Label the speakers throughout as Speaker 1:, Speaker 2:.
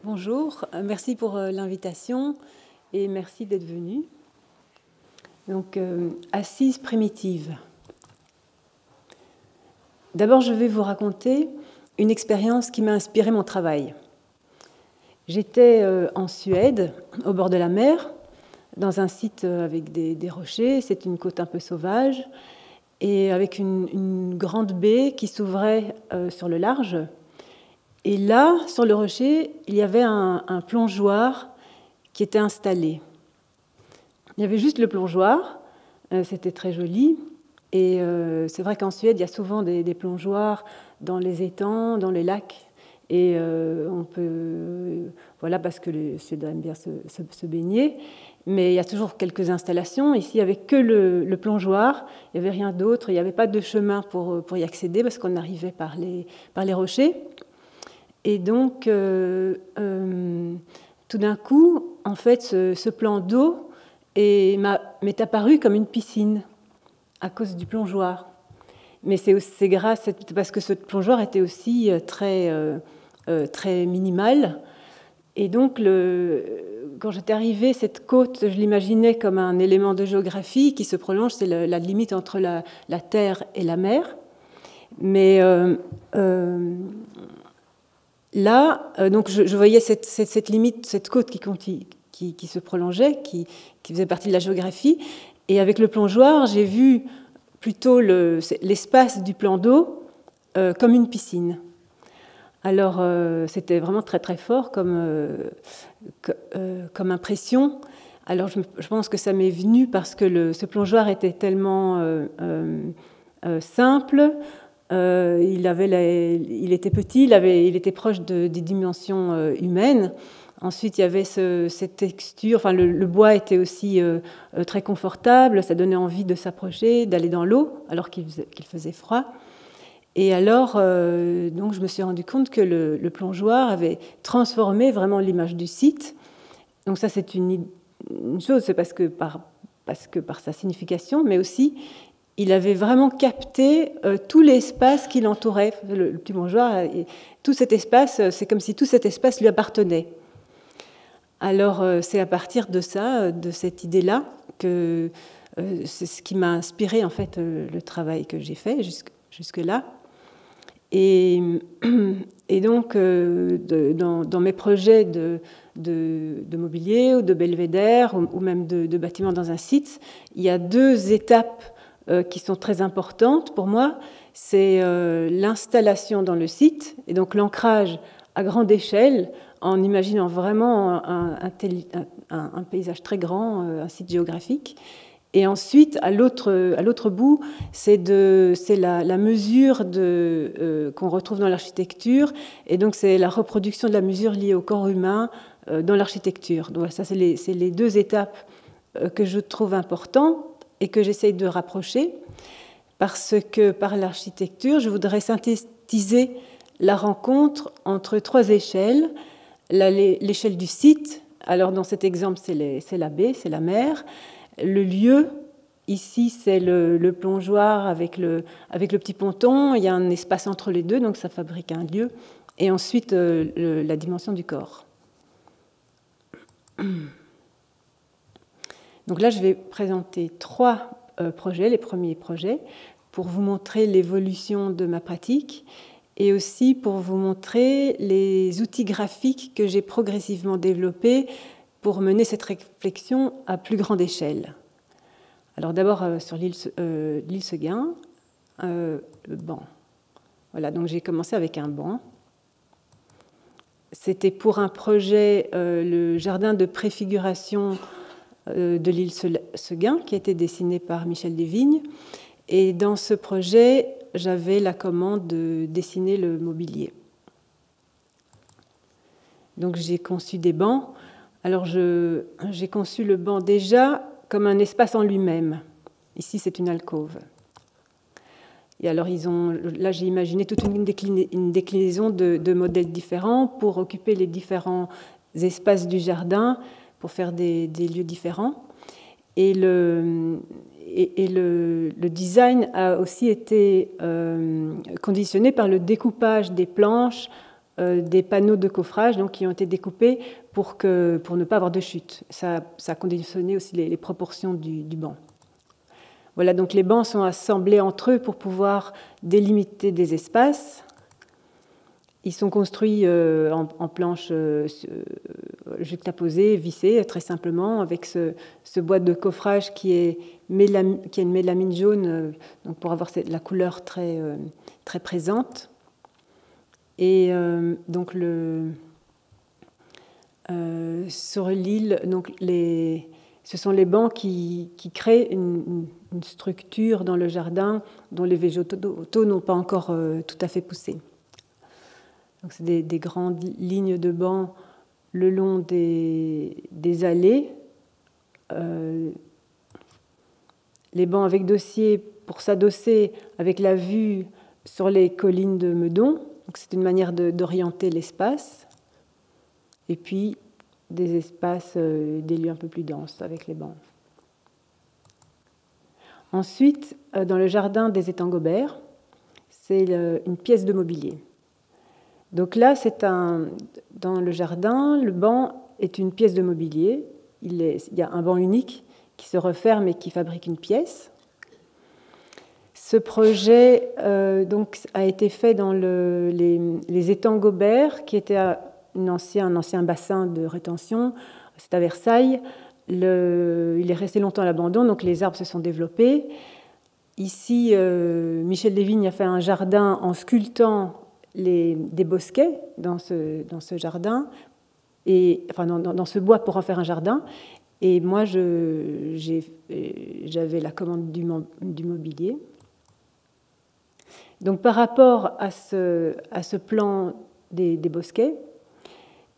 Speaker 1: Bonjour, merci pour l'invitation et merci d'être venu. Donc, assise primitive. D'abord, je vais vous raconter une expérience qui m'a inspiré mon travail. J'étais en Suède, au bord de la mer, dans un site avec des rochers. C'est une côte un peu sauvage et avec une grande baie qui s'ouvrait sur le large. Et là, sur le rocher, il y avait un plongeoir qui était installé. Il y avait juste le plongeoir, c'était très joli. Et c'est vrai qu'en Suède, il y a souvent des plongeoirs dans les étangs, dans les lacs. Et on peut, voilà, parce que les Suédois aiment bien se baigner. Mais il y a toujours quelques installations. Ici, il n'y avait que le plongeoir, il n'y avait rien d'autre. Il n'y avait pas de chemin pour y accéder parce qu'on arrivait par les rochers. Et donc, tout d'un coup, en fait, ce plan d'eau m'est apparu comme une piscine à cause du plongeoir. Mais c'est parce que ce plongeoir était aussi très minimal. Et donc, quand j'étais arrivée, cette côte, je l'imaginais comme un élément de géographie qui se prolonge, c'est la limite entre la terre et la mer. Mais là, donc je voyais cette limite, cette côte qui se prolongeait, qui faisait partie de la géographie. Et avec le plongeoir, j'ai vu plutôt l'espace du plan d'eau comme une piscine. Alors, c'était vraiment très très fort comme impression. Alors, je pense que ça m'est venu parce que ce plongeoir était tellement simple. Il était petit, il était proche des dimensions humaines. Ensuite, il y avait cette texture, enfin, le bois était aussi très confortable, ça donnait envie de s'approcher, d'aller dans l'eau, alors qu'il faisait froid. Et alors, donc, je me suis rendu compte que le plongeoir avait transformé vraiment l'image du site. Donc ça, c'est une chose, c'est parce que par sa signification, mais aussi il avait vraiment capté tout l'espace qui l'entourait. Le petit plongeoir, tout cet espace, c'est comme si tout cet espace lui appartenait. Alors, c'est à partir de ça, de cette idée-là, que c'est ce qui m'a inspiré en fait le travail que j'ai fait jusque-là. Et donc, dans mes projets de mobilier ou de belvédère ou même de bâtiments dans un site, il y a deux étapes qui sont très importantes pour moi. C'est l'installation dans le site, et donc l'ancrage à grande échelle, en imaginant vraiment un paysage très grand, un site géographique. Et ensuite, à l'autre bout, c'est la mesure qu'on retrouve dans l'architecture, et donc c'est la reproduction de la mesure liée au corps humain dans l'architecture. Donc ça, c'est les deux étapes que je trouve importantes et que j'essaye de rapprocher, parce que par l'architecture, je voudrais synthétiser la rencontre entre trois échelles. L'échelle du site, alors dans cet exemple, c'est la baie, c'est la mer. Le lieu, ici, c'est le plongeoir avec le petit ponton. Il y a un espace entre les deux, donc ça fabrique un lieu. Et ensuite, la dimension du corps. Donc là, je vais présenter trois projets, les premiers projets, pour vous montrer l'évolution de ma pratique et aussi pour vous montrer les outils graphiques que j'ai progressivement développés pour mener cette réflexion à plus grande échelle. Alors d'abord, sur l'île Seguin, le banc. Voilà, donc j'ai commencé avec un banc. C'était pour un projet, le jardin de préfiguration de l'île Seguin, qui a été dessiné par Michel Desvignes. Et dans ce projet, j'avais la commande de dessiner le mobilier. Donc j'ai conçu des bancs. Alors j'ai conçu le banc déjà comme un espace en lui-même. Ici, c'est une alcôve. Et alors, là, j'ai imaginé toute une déclinaison de modèles différents pour occuper les différents espaces du jardin, pour faire des lieux différents. Et le design a aussi été conditionné par le découpage des planches, des panneaux de coffrage donc, qui ont été découpés pour ne pas avoir de chute. Ça a conditionné aussi les proportions du banc. Voilà, donc les bancs sont assemblés entre eux pour pouvoir délimiter des espaces. Ils sont construits en planches juxtaposées, vissées, très simplement, avec ce bois de coffrage qui est une mélamine jaune, donc pour avoir la couleur très, très présente. Et donc sur l'île, donc ce sont les bancs qui créent une structure dans le jardin dont les végétaux n'ont pas encore tout à fait poussé. Donc c'est des grandes lignes de bancs le long des allées. Les bancs avec dossier pour s'adosser avec la vue sur les collines de Meudon. Donc c'est une manière d'orienter l'espace. Et puis des espaces, des lieux un peu plus denses avec les bancs. Ensuite, dans le jardin des étangs Gobert, c'est une pièce de mobilier. Donc là, dans le jardin, le banc est une pièce de mobilier. Il y a un banc unique qui se referme et qui fabrique une pièce. Ce projet donc, a été fait dans les étangs Gobert, qui était un ancien bassin de rétention. C'est à Versailles. Il est resté longtemps à l'abandon, donc les arbres se sont développés. Ici, Michel Desvignes a fait un jardin en sculptant des bosquets dans ce jardin, dans ce bois pour en faire un jardin. Et moi, j'avais la commande du mobilier. Donc, par rapport à ce plan des bosquets,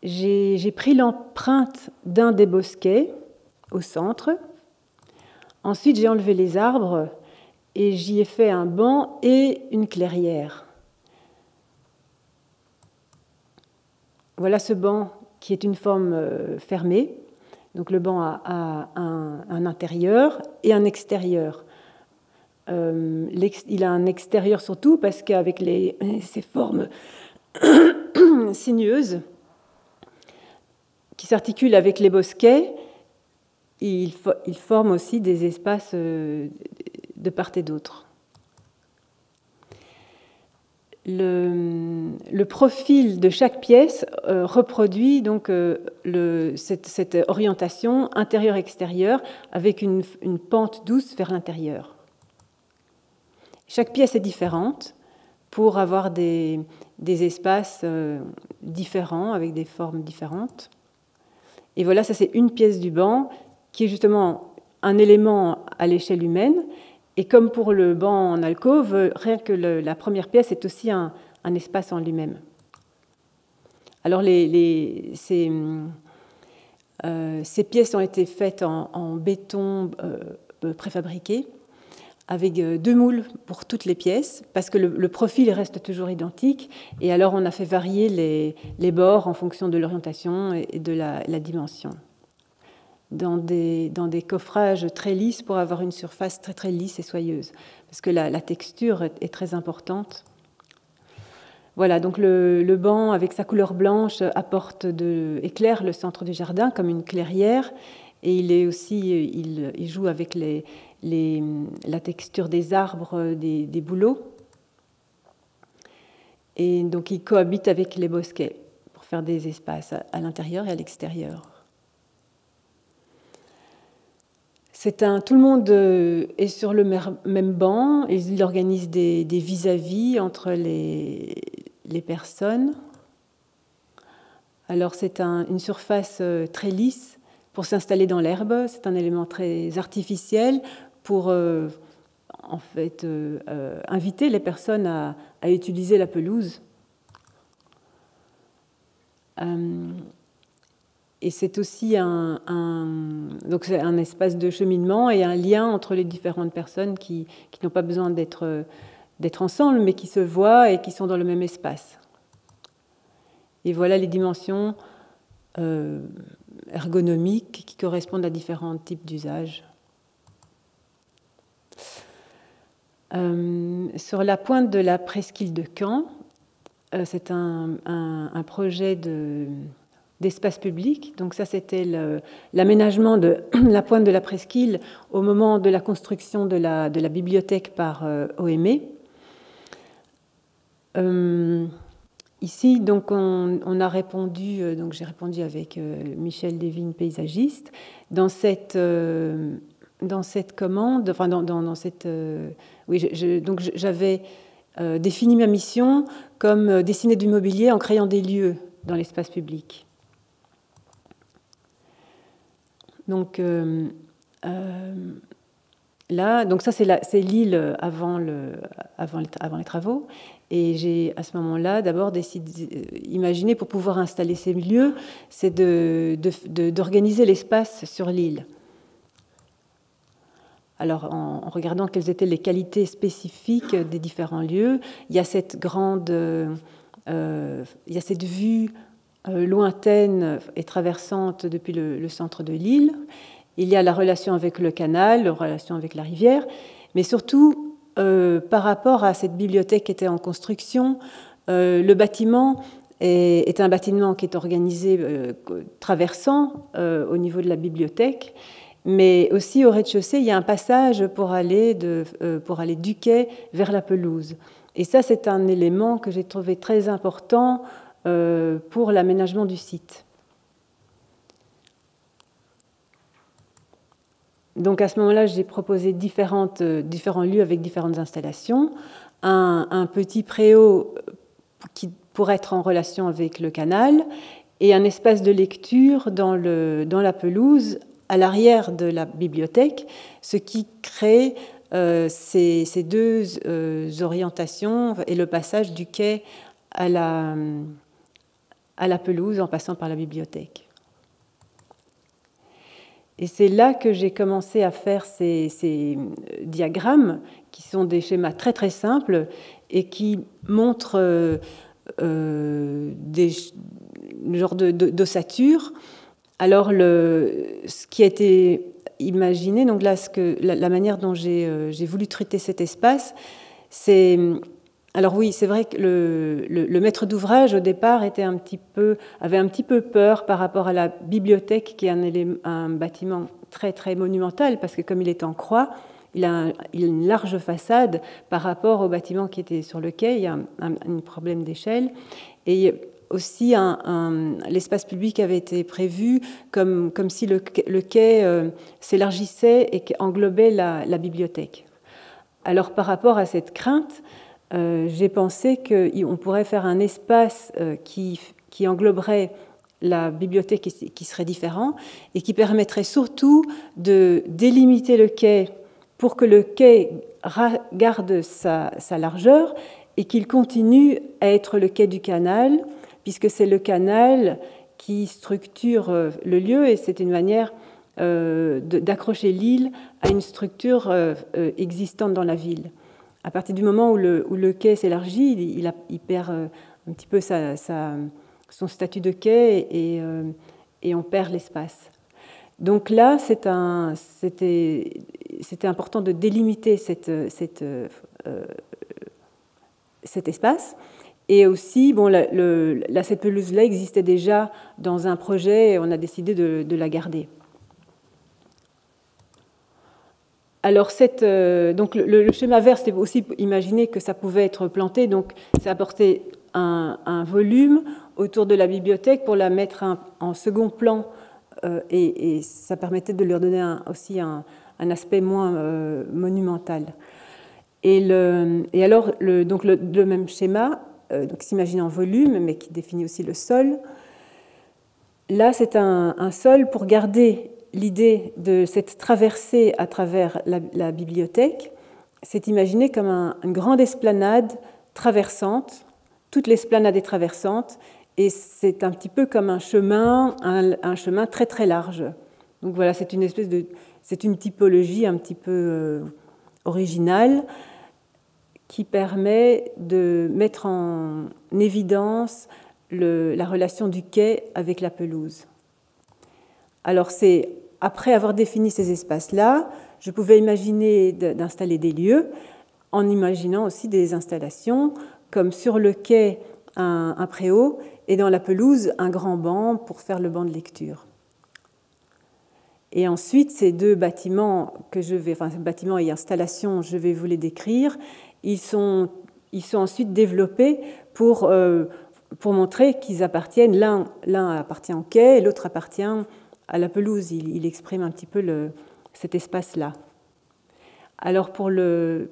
Speaker 1: j'ai pris l'empreinte d'un des bosquets au centre. Ensuite, j'ai enlevé les arbres et j'y ai fait un banc et une clairière. Voilà ce banc qui est une forme fermée. Donc le banc a un intérieur et un extérieur. Il a un extérieur surtout parce qu'avec ces formes sinueuses qui s'articulent avec les bosquets, il forme aussi des espaces de part et d'autre. Le profil de chaque pièce reproduit donc cette orientation intérieur-extérieur avec une pente douce vers l'intérieur. Chaque pièce est différente pour avoir des espaces différents avec des formes différentes. Et voilà, ça c'est une pièce du banc qui est justement un élément à l'échelle humaine. Et comme pour le banc en alcôve, rien que la première pièce est aussi un espace en lui-même. Alors ces pièces ont été faites en béton préfabriqué, avec 2 moules pour toutes les pièces, parce que le profil reste toujours identique. Et alors on a fait varier les bords en fonction de l'orientation et de la dimension. Dans des coffrages très lisses pour avoir une surface très très lisse et soyeuse, parce que la texture est très importante. Voilà, donc le banc avec sa couleur blanche éclaire le centre du jardin comme une clairière, et il joue avec la texture des arbres, des bouleaux, et donc il cohabite avec les bosquets pour faire des espaces à l'intérieur et à l'extérieur. Tout le monde est sur le même banc, et il organise des vis-à-vis entre les personnes. Alors c'est une surface très lisse pour s'installer dans l'herbe. C'est un élément très artificiel pour inviter les personnes à utiliser la pelouse. Et c'est aussi donc c'est un espace de cheminement et un lien entre les différentes personnes qui n'ont pas besoin d'être ensemble, mais qui se voient et qui sont dans le même espace. Et voilà les dimensions ergonomiques qui correspondent à différents types d'usages. Sur la pointe de la presqu'île de Caen, c'est un projet d'espace public. Donc ça, c'était l'aménagement de la pointe de la presqu'île au moment de la construction de la bibliothèque par OME. Ici, donc, on a répondu, donc j'ai répondu avec Michel Desvignes, paysagiste, dans cette commande, enfin dans cette, oui, donc j'avais défini ma mission comme dessiner du mobilier en créant des lieux dans l'espace public. Donc là, donc ça c'est l'île avant les travaux. Et j'ai à ce moment-là d'abord imaginé pour pouvoir installer ces lieux, c'est d'organiser l'espace sur l'île. Alors en regardant quelles étaient les qualités spécifiques des différents lieux, il y a cette vue lointaine et traversante depuis le centre de l'île. Il y a la relation avec le canal, la relation avec la rivière, mais surtout par rapport à cette bibliothèque qui était en construction, le bâtiment est un bâtiment qui est organisé traversant au niveau de la bibliothèque, mais aussi au rez-de-chaussée, il y a un passage pour aller du quai vers la pelouse. Et ça, c'est un élément que j'ai trouvé très important pour l'aménagement du site. Donc à ce moment-là, j'ai proposé différents lieux avec différentes installations. Un petit préau pour être en relation avec le canal et un espace de lecture dans la pelouse à l'arrière de la bibliothèque, ce qui crée ces deux orientations et le passage du quai à la pelouse en passant par la bibliothèque. Et c'est là que j'ai commencé à faire ces diagrammes qui sont des schémas très très simples et qui montrent des genres d'ossature. Alors, ce qui a été imaginé, donc là, la manière dont j'ai voulu traiter cet espace, c'est... Alors oui, c'est vrai que le maître d'ouvrage, au départ, avait un petit peu peur par rapport à la bibliothèque, qui est un bâtiment très, très monumental, parce que comme il est en croix, il a une large façade par rapport au bâtiment qui était sur le quai. Il y a un problème d'échelle. Et aussi, l'espace public avait été prévu comme si le quai s'élargissait et englobait la bibliothèque. Alors, par rapport à cette crainte, j'ai pensé qu'on pourrait faire un espace qui engloberait la bibliothèque qui serait différent et qui permettrait surtout de délimiter le quai pour que le quai garde sa largeur et qu'il continue à être le quai du canal, puisque c'est le canal qui structure le lieu et c'est une manière d'accrocher l'île à une structure existante dans la ville. À partir du moment où le quai s'élargit, il perd un petit peu son statut de quai et on perd l'espace. Donc là, c'était important de délimiter cet espace. Et aussi, bon, cette pelouse-là existait déjà dans un projet et on a décidé de la garder. Alors, donc le schéma vert, c'était aussi imaginer que ça pouvait être planté, donc ça apportait un volume autour de la bibliothèque pour la mettre en second plan et ça permettait de leur donner aussi un aspect moins monumental. Et alors, donc le même schéma, donc s'imagine en volume, mais qui définit aussi le sol. Là, c'est un sol pour garder l'idée de cette traversée à travers la bibliothèque. C'est imaginé comme une grande esplanade traversante. Toute l'esplanade est traversante Et c'est un petit peu comme un chemin très très large. Donc voilà, c'est une typologie un petit peu originale qui permet de mettre en évidence la relation du quai avec la pelouse. Alors c'est après avoir défini ces espaces-là, je pouvais imaginer d'installer des lieux en imaginant aussi des installations comme sur le quai un préau et dans la pelouse un grand banc pour faire le banc de lecture. Et ensuite, ces deux bâtiments bâtiments et installations, je vais vous les décrire. Ils sont ensuite développés pour montrer qu'ils appartiennent, l'un appartient au quai et l'autre appartient à la pelouse. Il exprime un petit peu cet espace-là. Alors pour le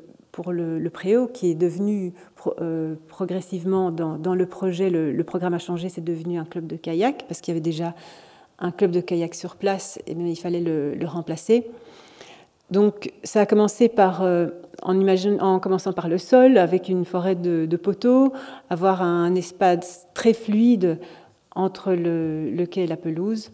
Speaker 1: préau, qui est devenu progressivement dans le projet, le programme a changé, c'est devenu un club de kayak, parce qu'il y avait déjà un club de kayak sur place, et bien il fallait le remplacer. Donc ça a commencé en commençant par le sol, avec une forêt de poteaux, avoir un espace très fluide entre le quai et la pelouse.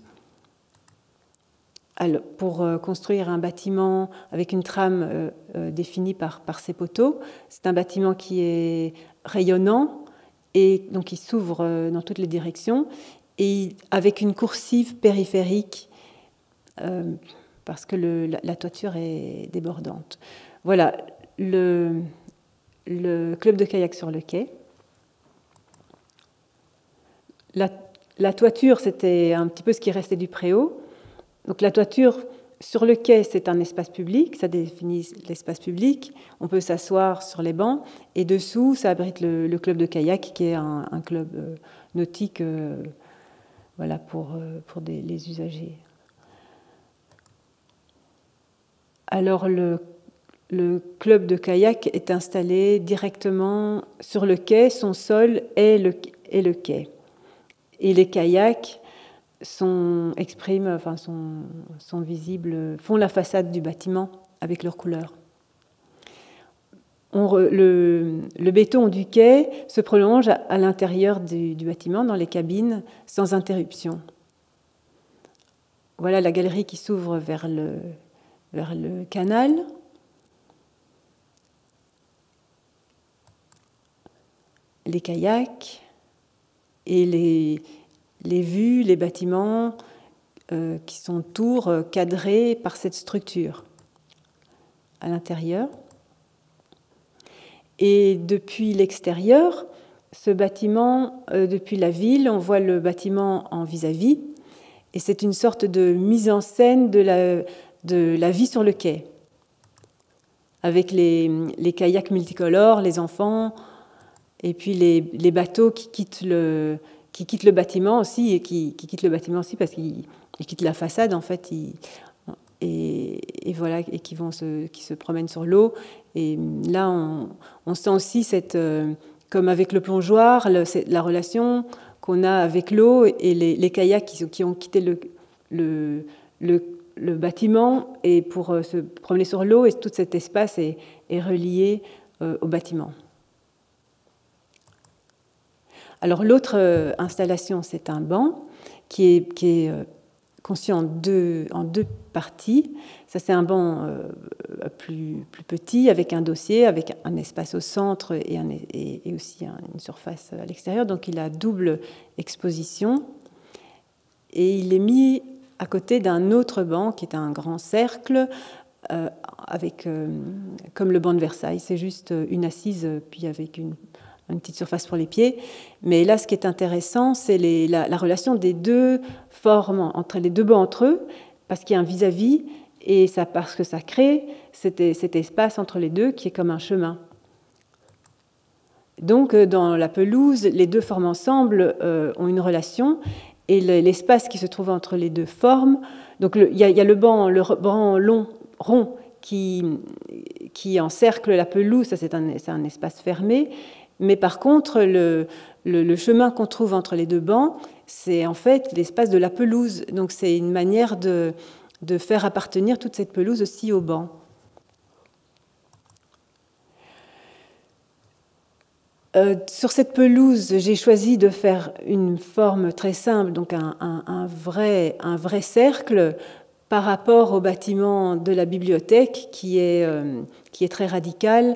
Speaker 1: Alors, pour construire un bâtiment avec une trame définie par ces poteaux. C'est un bâtiment qui est rayonnant et donc qui s'ouvre dans toutes les directions et avec une coursive périphérique parce que la toiture est débordante. Voilà le club de kayak sur le quai. La toiture, c'était un petit peu ce qui restait du préau. Donc la toiture sur le quai, c'est un espace public, ça définit l'espace public. On peut s'asseoir sur les bancs et dessous, ça abrite le club de kayak qui est un club nautique voilà, pour les usagers. Alors le club de kayak est installé directement sur le quai, son sol est le quai. Et les kayaks sont visibles, font la façade du bâtiment avec leurs couleurs. Le béton du quai se prolonge à l'intérieur du bâtiment, dans les cabines, sans interruption. Voilà la galerie qui s'ouvre vers le canal. Les kayaks et les vues, les bâtiments qui sont tours cadrés par cette structure à l'intérieur. Et depuis l'extérieur, ce bâtiment, depuis la ville, on voit le bâtiment en vis-à-vis, et c'est une sorte de mise en scène de la vie sur le quai, avec les kayaks multicolores, les enfants, et puis les bateaux qui quittent le bâtiment aussi, et qui quittent le bâtiment aussi parce qu'ils quittent la façade en fait, et voilà, et qui se promènent sur l'eau. Et là, on sent aussi comme avec le plongeoir, la relation qu'on a avec l'eau et les kayaks qui ont quitté le bâtiment et pour se promener sur l'eau, et tout cet espace est relié au bâtiment. Alors l'autre installation, c'est un banc qui est conçu en deux parties. Ça, c'est un banc plus petit, avec un dossier, avec un espace au centre et aussi une surface à l'extérieur. Donc il a double exposition. Et il est mis à côté d'un autre banc qui est un grand cercle, comme le banc de Versailles. C'est juste une assise, puis avec une petite surface pour les pieds. Mais là, ce qui est intéressant, c'est la relation des deux formes, entre les deux bancs entre eux, parce qu'il y a un vis-à-vis, et parce que ça crée cet espace entre les deux qui est comme un chemin. Donc, dans la pelouse, les deux formes ensemble ont une relation, et l'espace qui se trouve entre les deux formes, donc il y a le banc rond qui encercle la pelouse, ça c'est un espace fermé. Mais par contre, le chemin qu'on trouve entre les deux bancs, c'est en fait l'espace de la pelouse. Donc c'est une manière de faire appartenir toute cette pelouse aussi au banc. Sur cette pelouse, j'ai choisi de faire une forme très simple, donc un vrai cercle par rapport au bâtiment de la bibliothèque qui est très radical.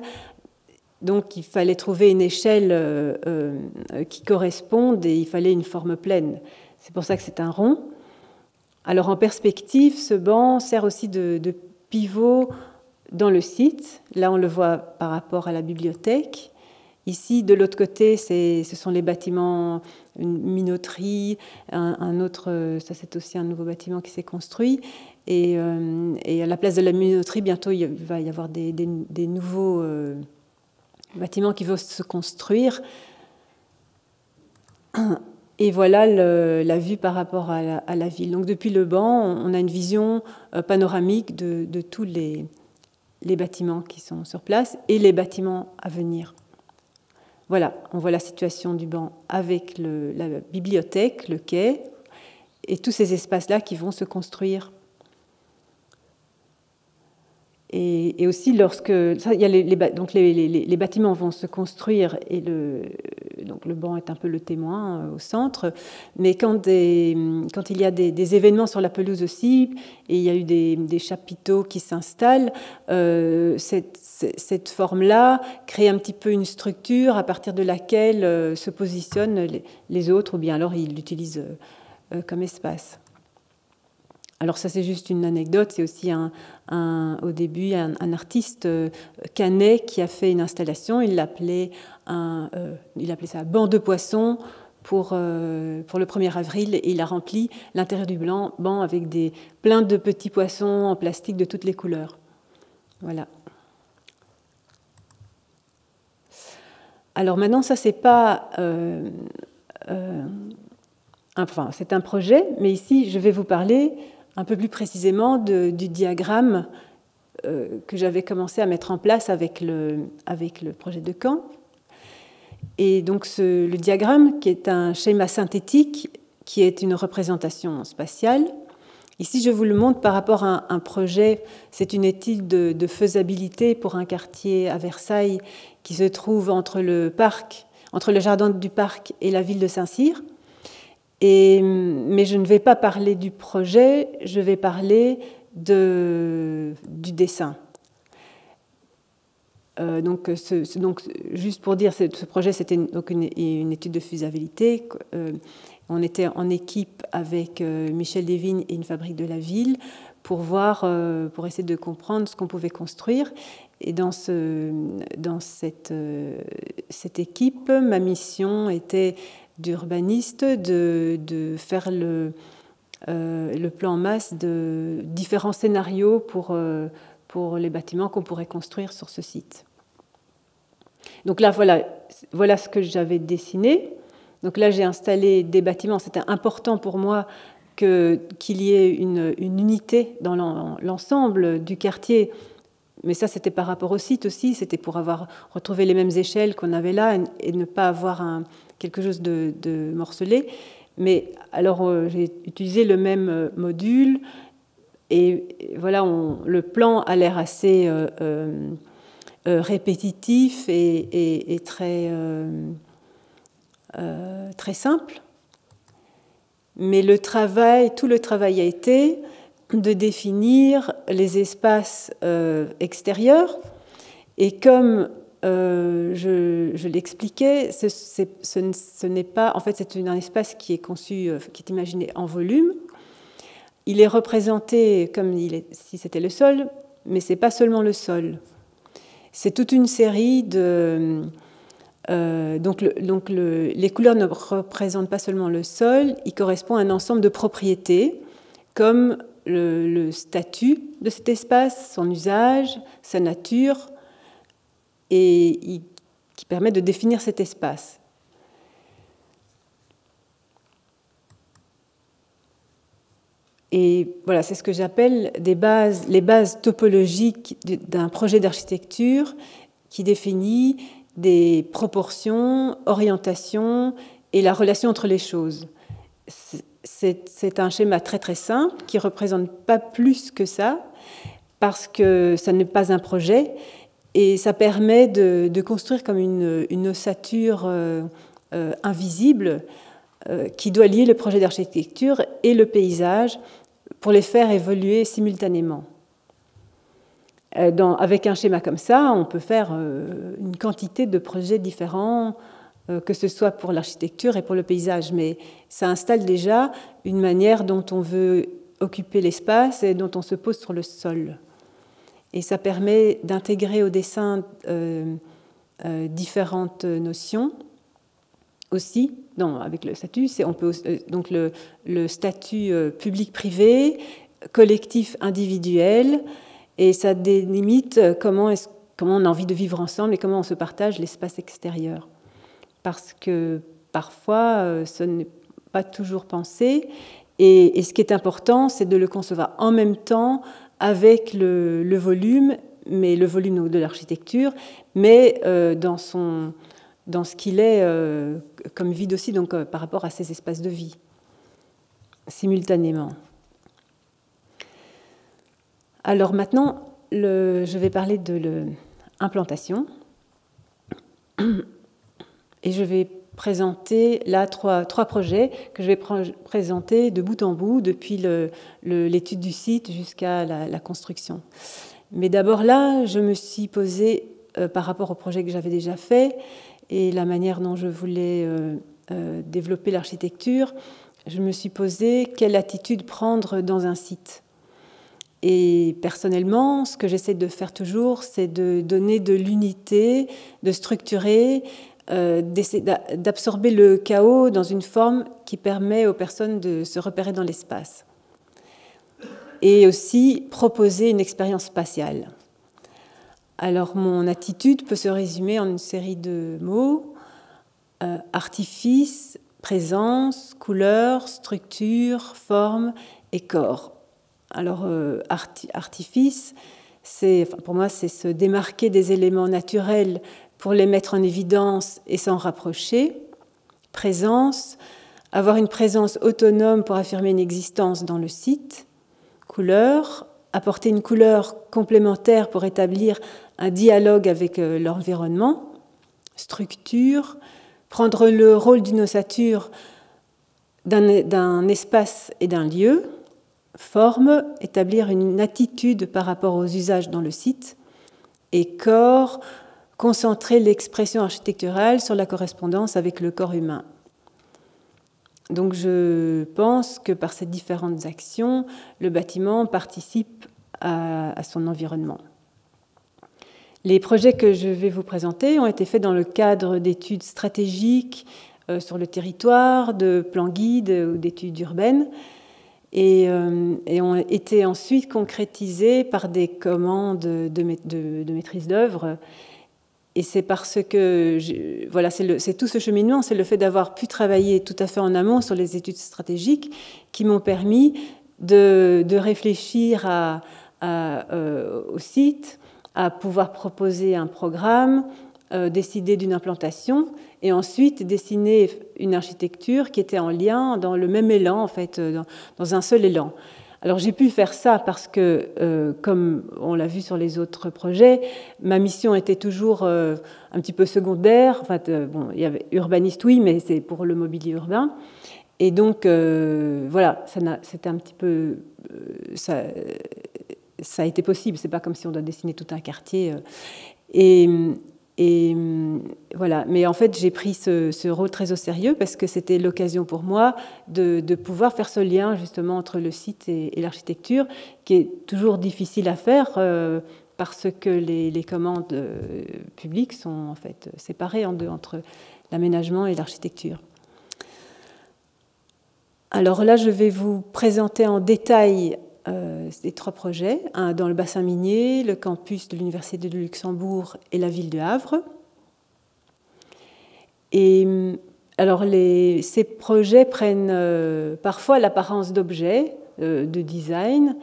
Speaker 1: Donc il fallait trouver une échelle qui corresponde et il fallait une forme pleine. C'est pour ça que c'est un rond. Alors en perspective, ce banc sert aussi de pivot dans le site. Là, on le voit par rapport à la bibliothèque. Ici, de l'autre côté, ce sont les bâtiments, une minoterie, un autre, ça c'est aussi un nouveau bâtiment qui s'est construit. Et à la place de la minoterie, bientôt, il va y avoir des nouveaux bâtiments qui vont se construire. Et voilà la vue par rapport à la ville. Donc depuis le banc, on a une vision panoramique de tous les bâtiments qui sont sur place et les bâtiments à venir. Voilà, on voit la situation du banc avec la bibliothèque, le quai, et tous ces espaces-là qui vont se construire. Et aussi, lorsque ça, il y a donc les bâtiments vont se construire, et donc le banc est un peu le témoin au centre, mais quand il y a des événements sur la pelouse aussi, et il y a eu des chapiteaux qui s'installent, cette forme-là crée un petit peu une structure à partir de laquelle se positionnent les autres, ou bien alors ils l'utilisent comme espace. Alors ça, c'est juste une anecdote. C'est aussi au début un artiste canet qui a fait une installation. Il appelait ça banc de poissons pour le 1er avril, et il a rempli l'intérieur du banc avec plein de petits poissons en plastique de toutes les couleurs. Voilà. Alors maintenant, ça c'est pas enfin, c'est un projet, mais ici je vais vous parler un peu plus précisément du diagramme que j'avais commencé à mettre en place avec le projet de Caen. Et donc le diagramme, qui est un schéma synthétique, qui est une représentation spatiale. Ici, je vous le montre par rapport à un projet. C'est une étude de faisabilité pour un quartier à Versailles qui se trouve entre le jardin du parc et la ville de Saint-Cyr. Mais je ne vais pas parler du projet, je vais parler du dessin. Donc, juste pour dire, ce projet, c'était donc une étude de faisabilité. On était en équipe avec Michel Desvignes et une fabrique de la ville pour essayer de comprendre ce qu'on pouvait construire. Et dans cette équipe, ma mission était d'urbaniste de faire le plan masse de différents scénarios pour les bâtiments qu'on pourrait construire sur ce site. Donc là, voilà ce que j'avais dessiné. Donc là, j'ai installé des bâtiments. C'était important pour moi qu'il y ait une unité dans l'ensemble du quartier. Mais ça, c'était par rapport au site aussi. C'était pour retrouver les mêmes échelles qu'on avait là et ne pas avoir quelque chose de morcelé. Mais alors, j'ai utilisé le même module. Et voilà, le plan a l'air assez répétitif et très simple. Mais tout le travail a été de définir les espaces extérieurs. Et comme je l'expliquais, ce n'est pas... En fait, c'est un espace qui est conçu, qui est imaginé en volume. Il est représenté comme si c'était le sol, mais ce n'est pas seulement le sol. C'est toute une série de... les couleurs ne représentent pas seulement le sol, il correspond à un ensemble de propriétés, comme le statut de cet espace, son usage, sa nature, et qui permet de définir cet espace. Et voilà, c'est ce que j'appelle les bases topologiques d'un projet d'architecture qui définit des proportions, orientations et la relation entre les choses. C'est un schéma très très simple qui ne représente pas plus que ça, parce que ça n'est pas un projet Et ça permet de construire comme une ossature invisible qui doit lier le projet d'architecture et le paysage pour les faire évoluer simultanément. Avec un schéma comme ça, on peut faire une quantité de projets différents, que ce soit pour l'architecture et pour le paysage, mais ça installe déjà une manière dont on veut occuper l'espace et dont on se pose sur le sol. Et ça permet d'intégrer au dessin différentes notions aussi. Avec le statut, on peut donc le statut public-privé, collectif-individuel, et ça délimite comment on a envie de vivre ensemble et comment on se partage l'espace extérieur. Parce que parfois, ce n'est pas toujours pensé, et ce qui est important, c'est de le concevoir en même temps avec le volume, mais le volume de l'architecture, mais dans ce qu'il est comme vide aussi, donc par rapport à ces espaces de vie, simultanément. Alors maintenant, je vais parler de l'implantation. Et je vais présenter là trois projets que je vais présenter de bout en bout, depuis l'étude du site jusqu'à la construction. Mais d'abord là, je me suis posée par rapport au projet que j'avais déjà fait et la manière dont je voulais développer l'architecture, je me suis posé quelle attitude prendre dans un site. Et personnellement, ce que j'essaie de faire toujours, c'est de donner de l'unité, de structurer, d'essayer d'absorber le chaos dans une forme qui permet aux personnes de se repérer dans l'espace. Et aussi proposer une expérience spatiale. Alors mon attitude peut se résumer en une série de mots: artifice, présence, couleur, structure, forme et corps. Alors artifice, pour moi, c'est se démarquer des éléments naturels pour les mettre en évidence et s'en rapprocher. Présence, avoir une présence autonome pour affirmer une existence dans le site. Couleur, apporter une couleur complémentaire pour établir un dialogue avec l'environnement. Structure, prendre le rôle d'une ossature d'un espace et d'un lieu. Forme, établir une attitude par rapport aux usages dans le site. Et corps, concentrer l'expression architecturale sur la correspondance avec le corps humain. Donc je pense que par ces différentes actions, le bâtiment participe à son environnement. Les projets que je vais vous présenter ont été faits dans le cadre d'études stratégiques sur le territoire, de plans guides ou d'études urbaines, et ont été ensuite concrétisés par des commandes de maîtrise d'œuvre. Et c'est parce que, c'est tout ce cheminement, c'est le fait d'avoir pu travailler tout à fait en amont sur les études stratégiques qui m'ont permis de réfléchir au site, à pouvoir proposer un programme, décider d'une implantation et ensuite dessiner une architecture qui était en lien, dans le même élan, en fait, dans un seul élan. Alors j'ai pu faire ça parce que, comme on l'a vu sur les autres projets, ma mission était toujours un petit peu secondaire. En fait, il y avait urbaniste, oui, mais c'est pour le mobilier urbain. Et donc, c'était un petit peu... ça a été possible, c'est pas comme si on doit dessiner tout un quartier. Et voilà, mais en fait, j'ai pris ce rôle très au sérieux parce que c'était l'occasion pour moi de pouvoir faire ce lien justement entre le site et l'architecture, qui est toujours difficile à faire parce que les commandes publiques sont en fait séparées en deux, entre l'aménagement et l'architecture. Alors là, je vais vous présenter en détail ces trois projets, dans le bassin minier, le campus de l'Université de Luxembourg et la ville de Havre. Et alors ces projets prennent parfois l'apparence d'objets, de design,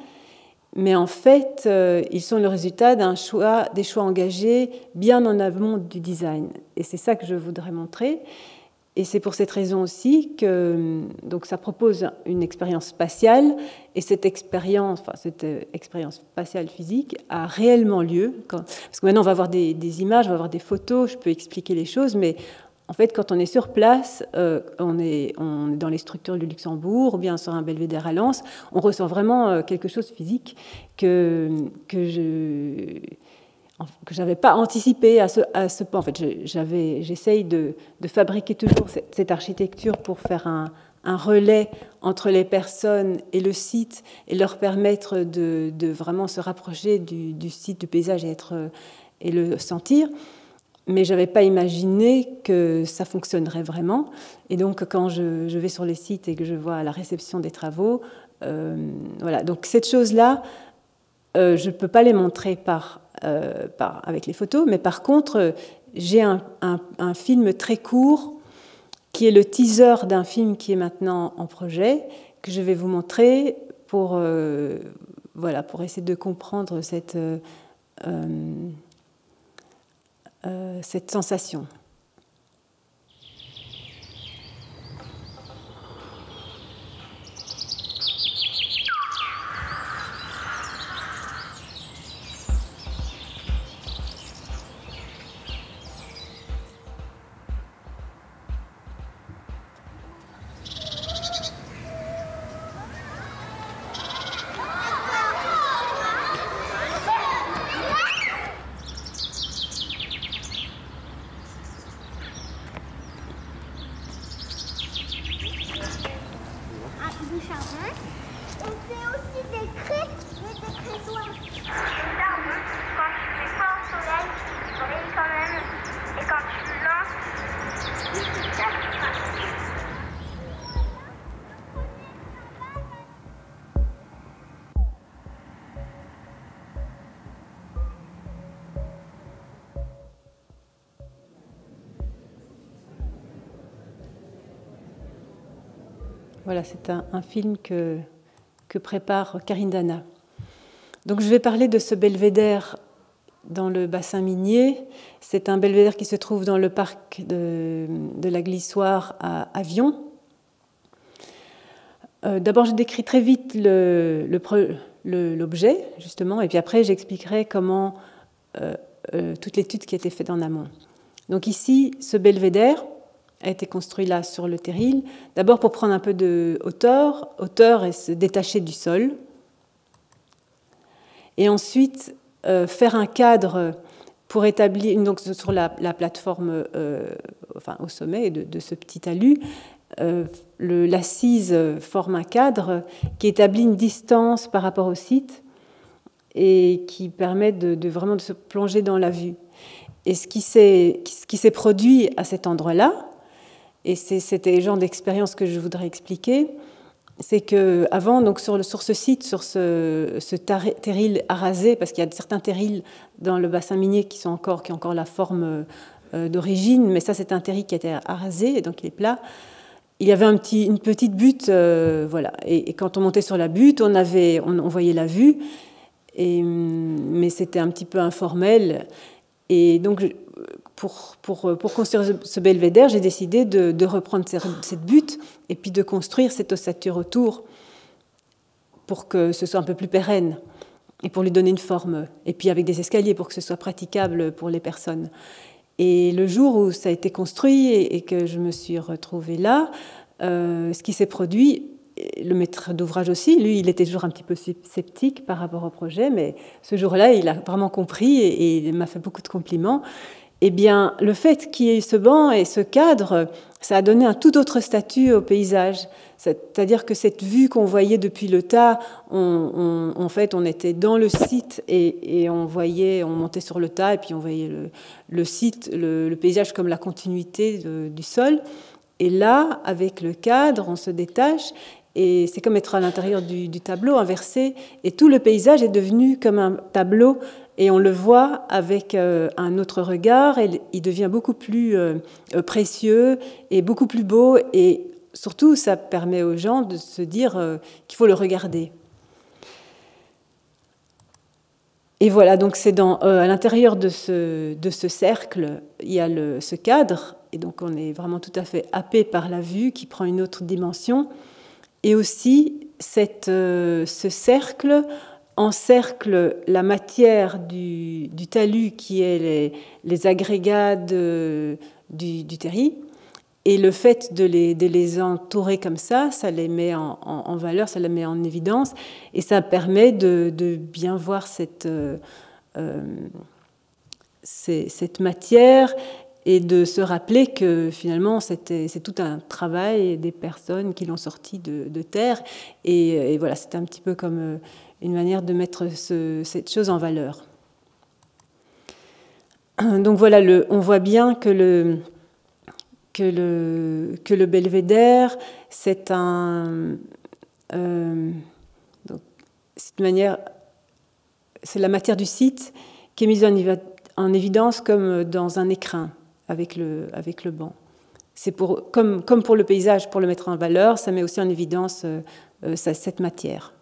Speaker 1: mais en fait, ils sont le résultat des choix engagés bien en amont du design. Et c'est ça que je voudrais montrer. Et c'est pour cette raison aussi que donc ça propose une expérience spatiale, et cette expérience spatiale physique a réellement lieu. Parce que maintenant on va avoir des images, on va avoir des photos, je peux expliquer les choses, mais en fait quand on est sur place, on est dans les structures du Luxembourg ou bien sur un belvédère à Lens, on ressent vraiment quelque chose physique que j'avais pas anticipé à ce point. En fait, j'essaye de fabriquer toujours cette architecture pour faire un relais entre les personnes et le site et leur permettre de vraiment se rapprocher du site, du paysage et le sentir. Mais je n'avais pas imaginé que ça fonctionnerait vraiment. Et donc, quand je vais sur les sites et que je vois la réception des travaux, voilà. Donc, cette chose-là, je ne peux pas les montrer avec les photos, mais par contre, j'ai un film très court qui est le teaser d'un film qui est maintenant en projet, que je vais vous montrer pour essayer de comprendre cette sensation. Voilà, c'est un film que prépare Karine Dana. Donc je vais parler de ce belvédère dans le bassin minier. C'est un belvédère qui se trouve dans le parc de la Glissoire à Avion. D'abord, je décris très vite l'objet, justement, et puis après, j'expliquerai comment toute l'étude qui a été faite en amont. Donc ici, ce belvédère a été construit là sur le terril, d'abord pour prendre un peu de hauteur et se détacher du sol, et ensuite faire un cadre pour établir, donc sur la plateforme, au sommet de ce petit talus, l'assise forme un cadre qui établit une distance par rapport au site et qui permet vraiment de se plonger dans la vue. Et ce qui s'est produit à cet endroit-là, et c'était le genre d'expérience que je voudrais expliquer, c'est qu'avant, donc sur ce site, sur ce terril arasé, parce qu'il y a certains terrils dans le bassin minier qui ont encore la forme d'origine, mais ça c'est un terril qui a été arasé, et donc il est plat. Il y avait une petite butte, voilà. Et quand on montait sur la butte, on voyait la vue, mais c'était un petit peu informel. Et donc, pour construire ce belvédère, j'ai décidé de reprendre cette butte et puis de construire cette ossature autour pour que ce soit un peu plus pérenne et pour lui donner une forme. Et puis avec des escaliers pour que ce soit praticable pour les personnes. Et le jour où ça a été construit et que je me suis retrouvée là, ce qui s'est produit, le maître d'ouvrage aussi, lui, il était toujours un petit peu sceptique par rapport au projet, mais ce jour-là, il a vraiment compris et il m'a fait beaucoup de compliments. Eh bien, le fait qu'il y ait ce banc et ce cadre, ça a donné un tout autre statut au paysage. C'est-à-dire que cette vue qu'on voyait depuis le tas, en fait, on était dans le site et on montait sur le tas et puis on voyait le site, le paysage comme la continuité du sol. Et là, avec le cadre, on se détache et c'est comme être à l'intérieur du tableau inversé et tout le paysage est devenu comme un tableau et on le voit avec un autre regard et il devient beaucoup plus précieux et beaucoup plus beau et surtout ça permet aux gens de se dire qu'il faut le regarder. Et voilà, donc c'est à l'intérieur de ce cercle, il y a ce cadre et donc on est vraiment tout à fait happé par la vue qui prend une autre dimension. Et aussi, ce cercle encercle la matière du talus qui est les agrégats du terri. Et le fait de les entourer comme ça les met en valeur, ça les met en évidence. Et ça permet de bien voir cette matière et de se rappeler que finalement c'est tout un travail des personnes qui l'ont sorti de terre. Et voilà, c'est un petit peu comme une manière de mettre cette chose en valeur. Donc voilà, on voit bien que le belvédère, c'est c'est la matière du site qui est mise en évidence comme dans un écrin avec le banc. C'est comme pour le paysage, pour le mettre en valeur, ça met aussi en évidence cette matière.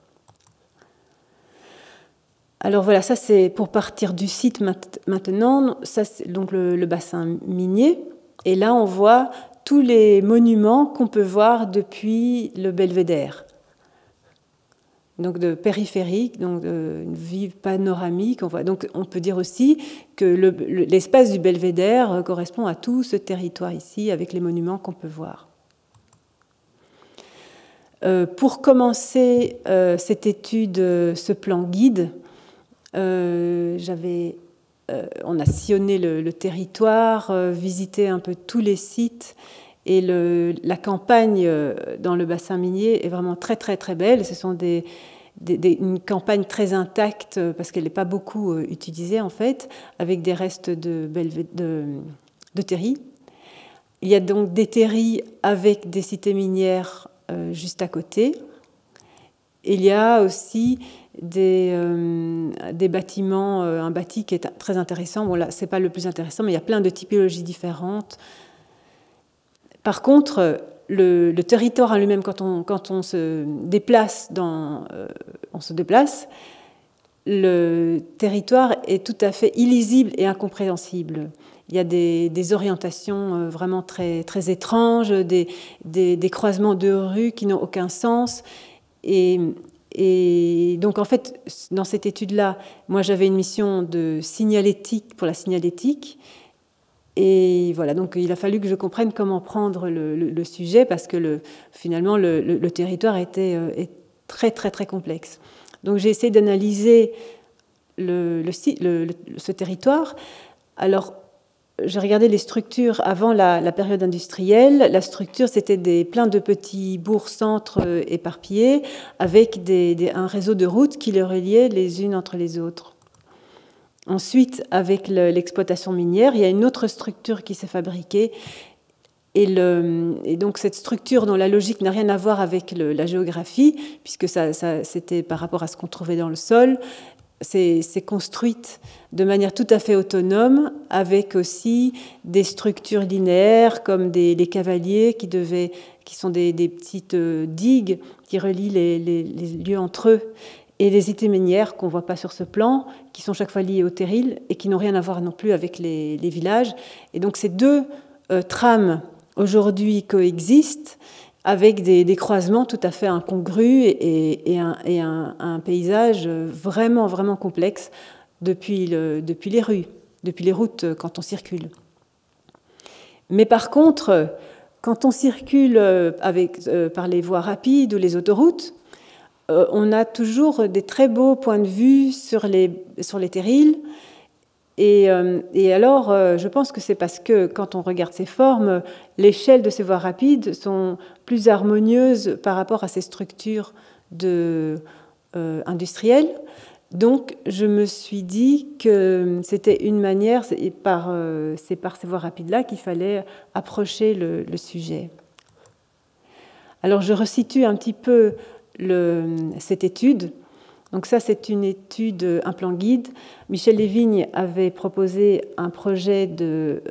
Speaker 1: Alors voilà, ça c'est pour partir du site maintenant. Ça c'est donc le bassin minier. Et là, on voit tous les monuments qu'on peut voir depuis le belvédère. Donc de périphérique, donc une vue panoramique. Donc on peut dire aussi que l'espace du belvédère correspond à tout ce territoire ici, avec les monuments qu'on peut voir. Pour commencer cette étude, ce plan guide, on a sillonné le territoire, visité un peu tous les sites, et la campagne dans le bassin minier est vraiment très très très belle. Ce sont une campagne très intacte parce qu'elle n'est pas beaucoup utilisée en fait, avec des restes de terris. Il y a donc des terris avec des cités minières juste à côté. Il y a aussi des bâtiments, un bâti qui est très intéressant. Bon là, c'est pas le plus intéressant, mais il y a plein de typologies différentes. Par contre, le territoire en lui-même, quand on se déplace, le territoire est tout à fait illisible et incompréhensible. Il y a des orientations vraiment très, très étranges, des croisements de rues qui n'ont aucun sens. Et donc, en fait, dans cette étude-là, moi, j'avais une mission de signalétique pour la signalétique. Et voilà, donc il a fallu que je comprenne comment prendre le sujet parce que finalement, le territoire est très, très, très complexe. Donc, j'ai essayé d'analyser ce territoire. Alors, j'ai regardé les structures avant la période industrielle. La structure, c'était plein de petits bourgs-centres éparpillés avec un réseau de routes qui les reliaient les unes entre les autres. Ensuite, avec l'exploitation minière, il y a une autre structure qui s'est fabriquée. Et donc, cette structure dont la logique n'a rien à voir avec la géographie, puisque c'était par rapport à ce qu'on trouvait dans le sol, c'est construite de manière tout à fait autonome, avec aussi des structures linéaires comme des cavaliers qui sont des petites digues qui relient les lieux entre eux, et les cités minières qu'on ne voit pas sur ce plan, qui sont chaque fois liées au terril et qui n'ont rien à voir non plus avec les villages. Et donc ces deux trames aujourd'hui coexistent avec des croisements tout à fait incongrus et un paysage vraiment, vraiment complexe depuis les rues, depuis les routes quand on circule. Mais par contre, quand on circule par les voies rapides ou les autoroutes, on a toujours des très beaux points de vue sur les terrils. Et alors, je pense que c'est parce que quand on regarde ces formes, l'échelle de ces voies rapides sont plus harmonieuses par rapport à ces structures industrielles. Donc, je me suis dit que c'était une manière, c'est par ces voies rapides-là qu'il fallait approcher le sujet. Alors, je resitue un petit peu cette étude. Donc ça, c'est une étude, un plan guide. Michel Lévigne avait proposé un projet de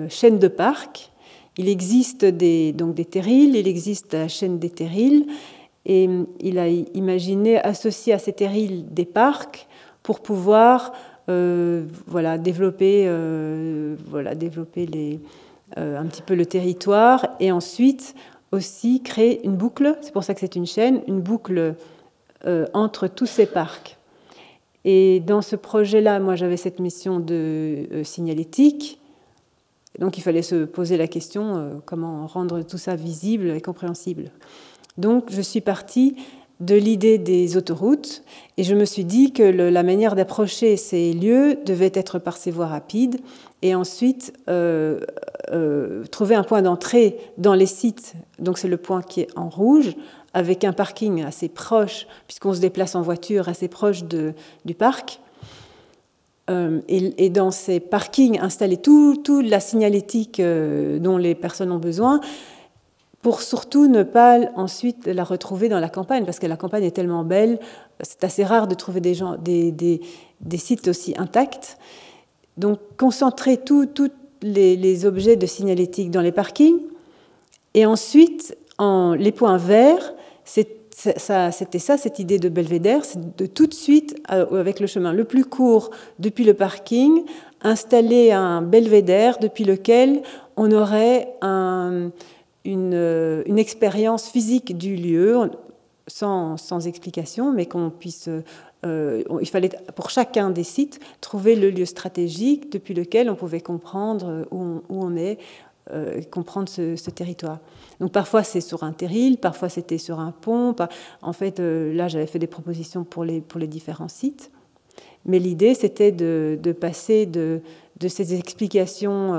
Speaker 1: chaîne de parcs. Il existe donc des terrils, il existe la chaîne des terrils, et il a imaginé associer à ces terrils des parcs pour pouvoir développer un petit peu le territoire, et ensuite aussi créer une boucle, c'est pour ça que c'est une chaîne, une boucle entre tous ces parcs. Et dans ce projet-là, moi j'avais cette mission de signalétique, donc il fallait se poser la question comment rendre tout ça visible et compréhensible. Donc je suis partie de l'idée des autoroutes et je me suis dit que la manière d'approcher ces lieux devait être par ces voies rapides et ensuite trouver un point d'entrée dans les sites, donc c'est le point qui est en rouge, avec un parking assez proche, puisqu'on se déplace en voiture, assez proche du parc. Et dans ces parkings, installer toute la signalétique dont les personnes ont besoin, pour surtout ne pas ensuite la retrouver dans la campagne, parce que la campagne est tellement belle, c'est assez rare de trouver des sites aussi intacts. Donc concentrer tous les objets de signalétique dans les parkings, et ensuite, les points verts, c'était ça, cette idée de belvédère, c'est de tout de suite, avec le chemin le plus court depuis le parking, installer un belvédère depuis lequel on aurait une expérience physique du lieu, sans explication, mais qu'on puisse... il fallait, pour chacun des sites, trouver le lieu stratégique depuis lequel on pouvait comprendre où on est, comprendre ce territoire. Donc parfois c'est sur un terril, parfois c'était sur un pont. En fait, là j'avais fait des propositions pour les différents sites. Mais l'idée c'était de passer de ces explications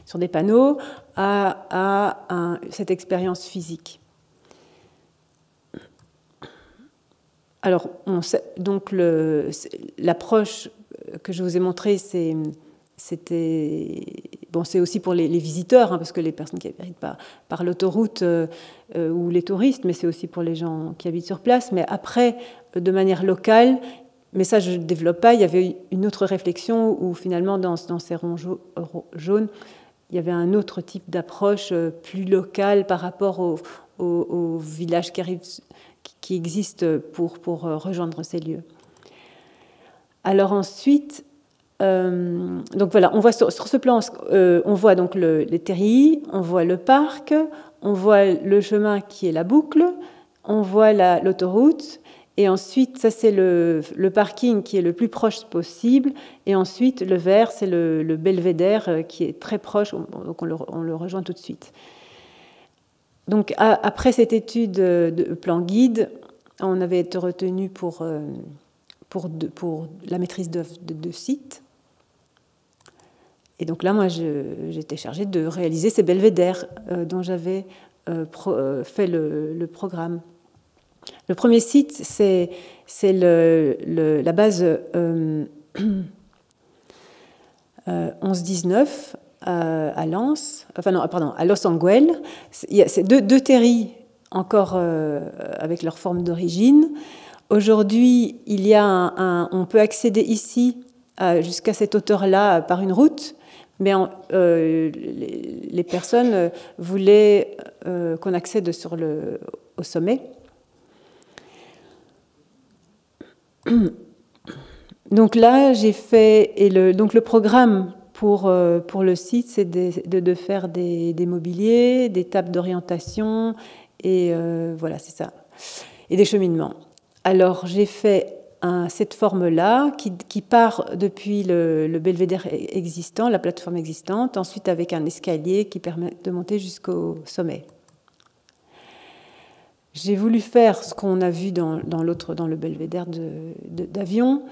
Speaker 1: sur des panneaux à cette expérience physique. Alors, donc l'approche que je vous ai montrée, c'est aussi pour les visiteurs, hein, parce que les personnes qui habitent par l'autoroute ou les touristes, mais c'est aussi pour les gens qui habitent sur place. Mais après, de manière locale, mais ça je ne développe pas, il y avait une autre réflexion où finalement dans ces ronds jaunes, il y avait un autre type d'approche plus locale par rapport aux villages qui existent pour rejoindre ces lieux. Alors ensuite, donc voilà, on voit sur ce plan, on voit donc les terris, on voit le parc, on voit le chemin qui est la boucle, on voit l'autoroute, et ensuite, ça c'est le parking qui est le plus proche possible, et ensuite le vert, c'est le belvédère qui est très proche, donc on le rejoint tout de suite. Donc après cette étude de plan guide, on avait été retenu pour la maîtrise d'œuvre de 2 sites. Et donc là, moi, j'étais chargée de réaliser ces belvédères dont j'avais fait le programme. Le premier site, c'est la base 11-19 à Lens, à Los Angeles. C'est deux terris encore avec leur forme d'origine. Aujourd'hui, on peut accéder ici jusqu'à cette hauteur-là par une route, mais les personnes voulaient qu'on accède au sommet. Donc là, j'ai fait... donc le programme pour le site, c'est de faire des mobiliers, des tables d'orientation, et voilà, c'est ça, et des cheminements. Alors, j'ai fait cette forme-là qui part depuis le belvédère existant, la plateforme existante, ensuite avec un escalier qui permet de monter jusqu'au sommet. J'ai voulu faire ce qu'on a vu dans le belvédère d'avion,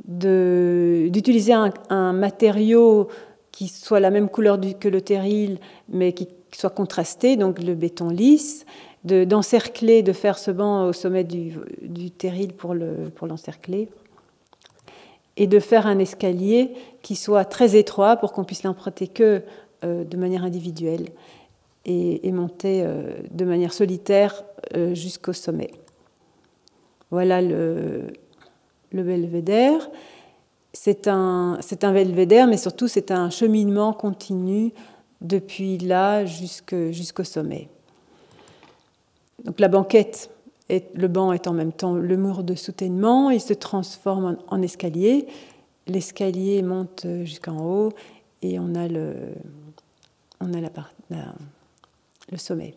Speaker 1: d'utiliser un matériau qui soit la même couleur que le terril, mais qui soit contrasté, donc le béton lisse, d'encercler, de faire ce banc au sommet du terril pour l'encercler, et de faire un escalier qui soit très étroit pour qu'on puisse l'emprunter que de manière individuelle et monter de manière solitaire jusqu'au sommet. Voilà le belvédère. C'est un belvédère, mais surtout c'est un cheminement continu depuis là jusqu'au sommet. Donc la banquette, le banc est en même temps le mur de soutènement, il se transforme en escalier. l'escalier monte jusqu'en haut et on a le sommet.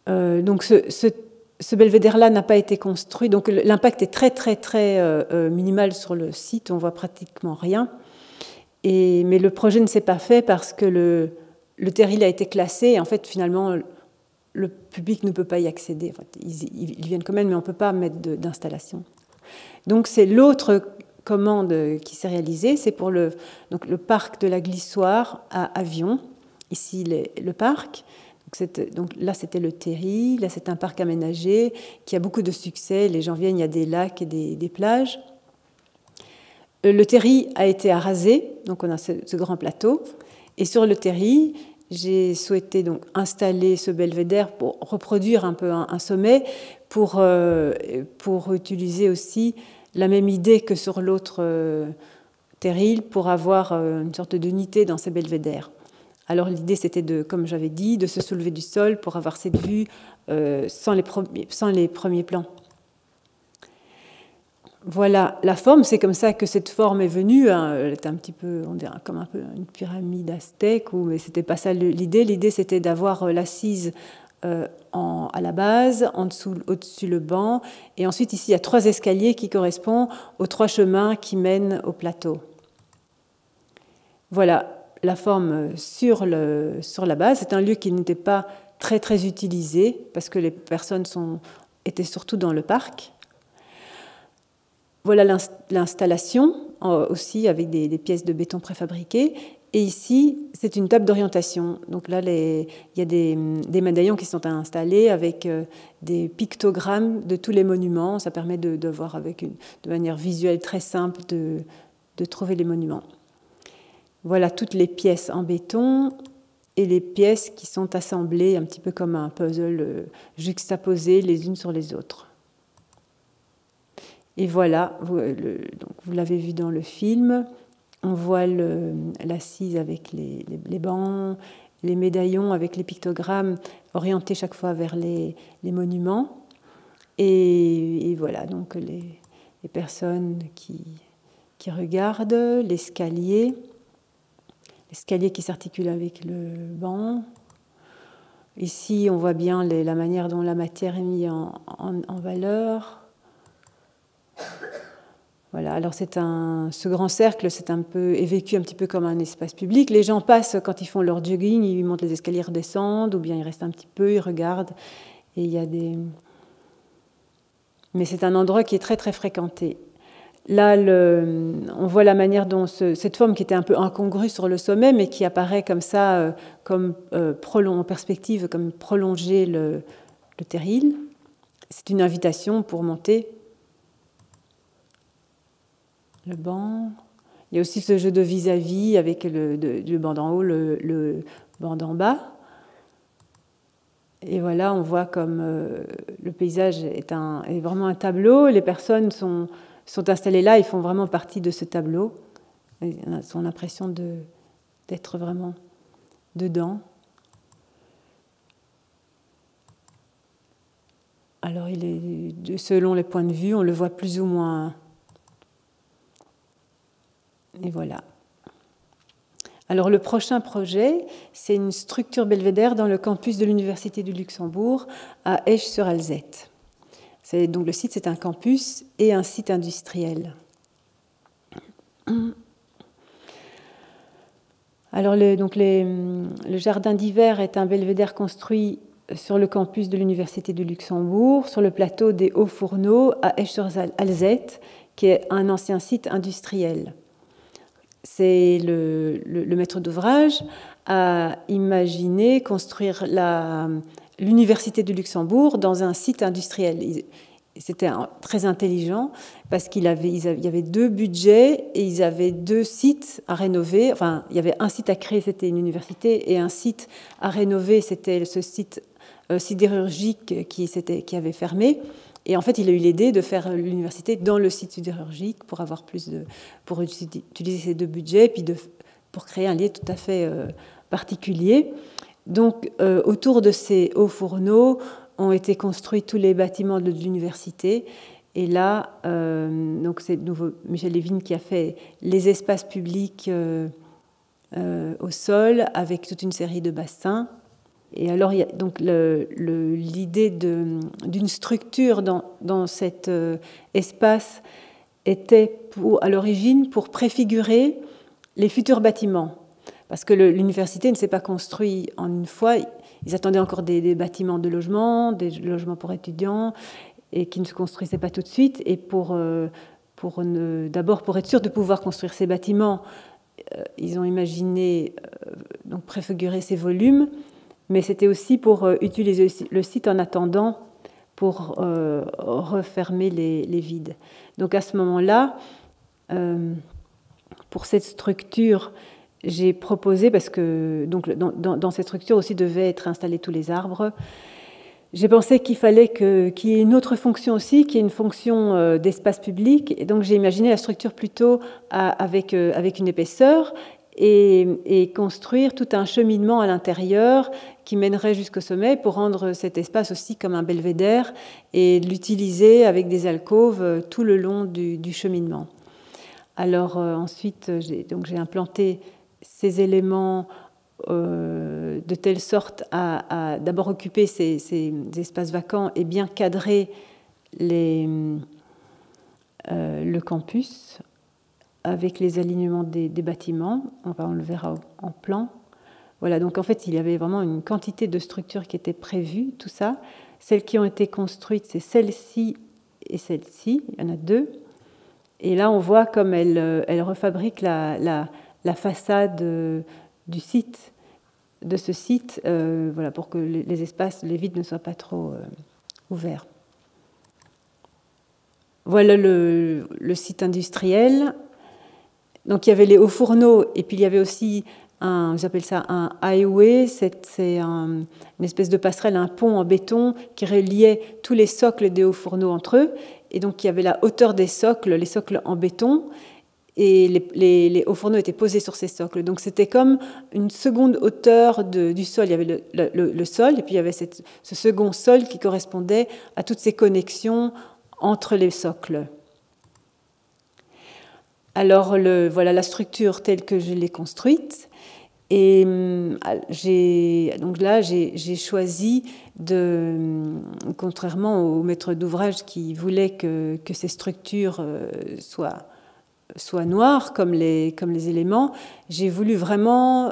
Speaker 1: Donc ce belvédère-là n'a pas été construit, donc l'impact est très très très minimal sur le site, on voit pratiquement rien. Mais le projet ne s'est pas fait parce que le terril a été classé et en fait finalement le public ne peut pas y accéder. En fait, ils viennent quand même, mais on ne peut pas mettre d'installation. Donc c'est l'autre commande qui s'est réalisée, c'est pour le parc de la Glissoire à Avion, ici le parc. Donc là c'était le Terri, là c'est un parc aménagé qui a beaucoup de succès, les gens viennent, il y a des lacs et des plages. Le Terri a été arasé, donc on a ce grand plateau, et sur le Terri, j'ai souhaité donc installer ce belvédère pour reproduire un peu un sommet, pour utiliser aussi la même idée que sur l'autre terril, pour avoir une sorte d'unité dans ces belvédères. Alors l'idée c'était comme j'avais dit, de se soulever du sol pour avoir cette vue sans les premiers plans. Voilà la forme, c'est comme ça que cette forme est venue. Elle était un petit peu, on dirait comme un peu une pyramide aztèque, mais c'était pas ça l'idée. L'idée c'était d'avoir l'assise à la base, au-dessus le banc, et ensuite ici il y a 3 escaliers qui correspondent aux 3 chemins qui mènent au plateau. Voilà la forme sur la base. C'est un lieu qui n'était pas très très utilisé parce que les personnes étaient surtout dans le parc. Voilà l'installation, aussi avec des pièces de béton préfabriquées. Et ici, c'est une table d'orientation. Donc là, il y a des médaillons qui sont installés avec des pictogrammes de tous les monuments. Ça permet de voir de manière visuelle très simple de trouver les monuments. Voilà toutes les pièces en béton et les pièces qui sont assemblées un petit peu comme un puzzle juxtaposées les unes sur les autres. Et voilà, vous l'avez vu dans le film, on voit l'assise avec les bancs, les médaillons avec les pictogrammes orientés chaque fois vers les monuments. Et voilà, donc les personnes qui regardent, l'escalier qui s'articule avec le banc. Ici, on voit bien la manière dont la matière est mise en valeur. Voilà, alors ce grand cercle, est vécu un petit peu comme un espace public. Les gens passent quand ils font leur jogging, ils montent les escaliers, redescendent, ou bien ils restent un petit peu, ils regardent. Et il y a Mais c'est un endroit qui est très très fréquenté. Là, on voit la manière dont cette forme qui était un peu incongrue sur le sommet, mais qui apparaît comme ça, en perspective, comme prolonger le terril. C'est une invitation pour monter. Le banc. Il y a aussi ce jeu de vis-à-vis avec le banc d'en haut, le banc d'en bas. Et voilà, on voit comme le paysage est vraiment un tableau. Les personnes sont installées là, ils font vraiment partie de ce tableau. Ils ont l'impression d'être vraiment dedans. Alors, selon les points de vue, on le voit plus ou moins. Et voilà. Alors le prochain projet, c'est une structure belvédère dans le campus de l'Université du Luxembourg à Esch-sur-Alzette. Donc le site, c'est un campus et un site industriel. Alors le jardin d'hiver est un belvédère construit sur le campus de l'Université du Luxembourg, sur le plateau des Hauts-Fourneaux à Esch-sur-Alzette, qui est un ancien site industriel. C'est le maître d'ouvrage a imaginé construire l'Université du Luxembourg dans un site industriel. C'était très intelligent parce il y avait 2 budgets et ils avaient 2 sites à rénover. Enfin, il y avait un site à créer, c'était une université, et un site à rénover, c'était ce site sidérurgique qui avait fermé. Et en fait, il a eu l'idée de faire l'université dans le site sidérurgique pour utiliser ces 2 budgets, puis pour créer un lieu tout à fait particulier. Donc, autour de ces hauts fourneaux ont été construits tous les bâtiments de l'université, Et là, donc c'est de nouveau Michel Levine qui a fait les espaces publics au sol avec toute une série de bassins. Et alors, il y a donc l'idée d'une structure dans cet espace était à l'origine pour préfigurer les futurs bâtiments. Parce que l'université ne s'est pas construite en une fois. Ils attendaient encore des bâtiments de logement, des logements pour étudiants, et qui ne se construisaient pas tout de suite. Et d'abord, pour être sûr de pouvoir construire ces bâtiments, ils ont imaginé donc préfigurer ces volumes, mais c'était aussi pour utiliser le site en attendant pour refermer les vides. Donc à ce moment-là, pour cette structure, j'ai proposé, parce que donc, dans cette structure aussi devaient être installés tous les arbres, j'ai pensé qu'il fallait qu'il y ait une autre fonction aussi, qui est une fonction d'espace public. Et donc j'ai imaginé la structure plutôt avec une épaisseur et construire tout un cheminement à l'intérieur qui mènerait jusqu'au sommet pour rendre cet espace aussi comme un belvédère et l'utiliser avec des alcôves tout le long du cheminement. Alors ensuite, j'ai implanté ces éléments de telle sorte à d'abord occuper ces espaces vacants et bien cadrer le campus avec les alignements des bâtiments. On le verra en plan. Voilà, donc en fait, il y avait vraiment une quantité de structures qui étaient prévues, tout ça. Celles qui ont été construites, c'est celle-ci et celle-ci. Il y en a deux. Et là, on voit comme elle refabrique la façade du site, de ce site, voilà, pour que les espaces, les vides ne soient pas trop ouverts. Voilà le site industriel. Donc il y avait les hauts fourneaux et puis il y avait aussi j'appelle ça un highway, c'est une espèce de passerelle, un pont en béton qui reliait tous les socles des hauts fourneaux entre eux. Et donc il y avait la hauteur des socles, les socles en béton, et les hauts fourneaux étaient posés sur ces socles. Donc c'était comme une seconde hauteur du sol. Il y avait le sol, et puis il y avait ce second sol qui correspondait à toutes ces connexions entre les socles. Alors voilà la structure telle que je l'ai construite. Et donc là, j'ai choisi contrairement au maître d'ouvrage qui voulait que ces structures soient noires comme les éléments, j'ai voulu vraiment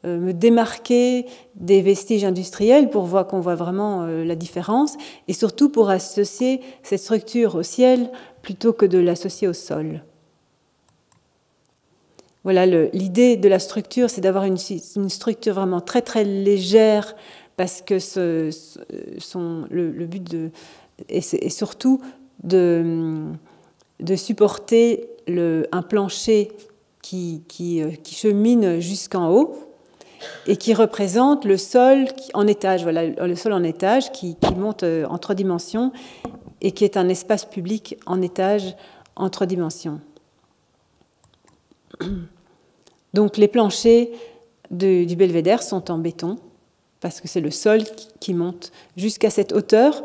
Speaker 1: me démarquer des vestiges industriels pour voir qu'on voit vraiment la différence, et surtout pour associer cette structure au ciel plutôt que de l'associer au sol. Voilà, l'idée de la structure, c'est d'avoir une structure vraiment très très légère, parce que le but est surtout de supporter un plancher qui chemine jusqu'en haut et qui représente le sol en étage. Voilà, le sol en étage qui monte en 3 dimensions et qui est un espace public en étage en 3 dimensions. Donc les planchers du belvédère sont en béton parce que c'est le sol qui monte jusqu'à cette hauteur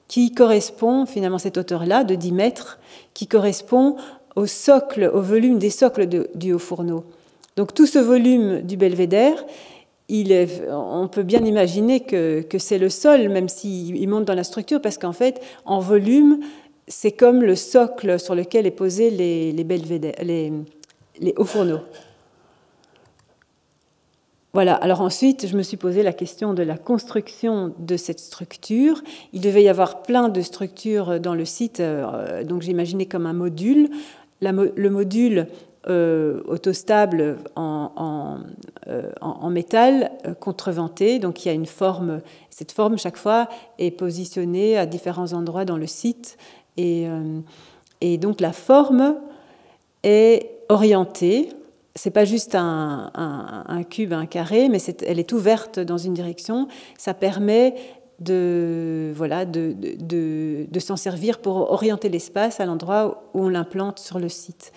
Speaker 1: qui correspond, finalement cette hauteur-là de 10 mètres, qui correspond au socle, au volume des socles du haut fourneau. Donc tout ce volume du belvédère, on peut bien imaginer que c'est le sol, même s'il monte dans la structure, parce qu'en fait, en volume, c'est comme le socle sur lequel est posé les hauts fourneaux. Voilà, alors ensuite, je me suis posé la question de la construction de cette structure. Il devait y avoir plein de structures dans le site, donc j'ai imaginé comme un module. Le module autostable en métal contreventé, donc il y a une forme. Cette forme, chaque fois, est positionnée à différents endroits dans le site. Et donc la forme est orientée. C'est pas juste un cube, un carré, mais elle est ouverte dans une direction. Ça permet de s'en servir pour orienter l'espace à l'endroit où on l'implante sur le site,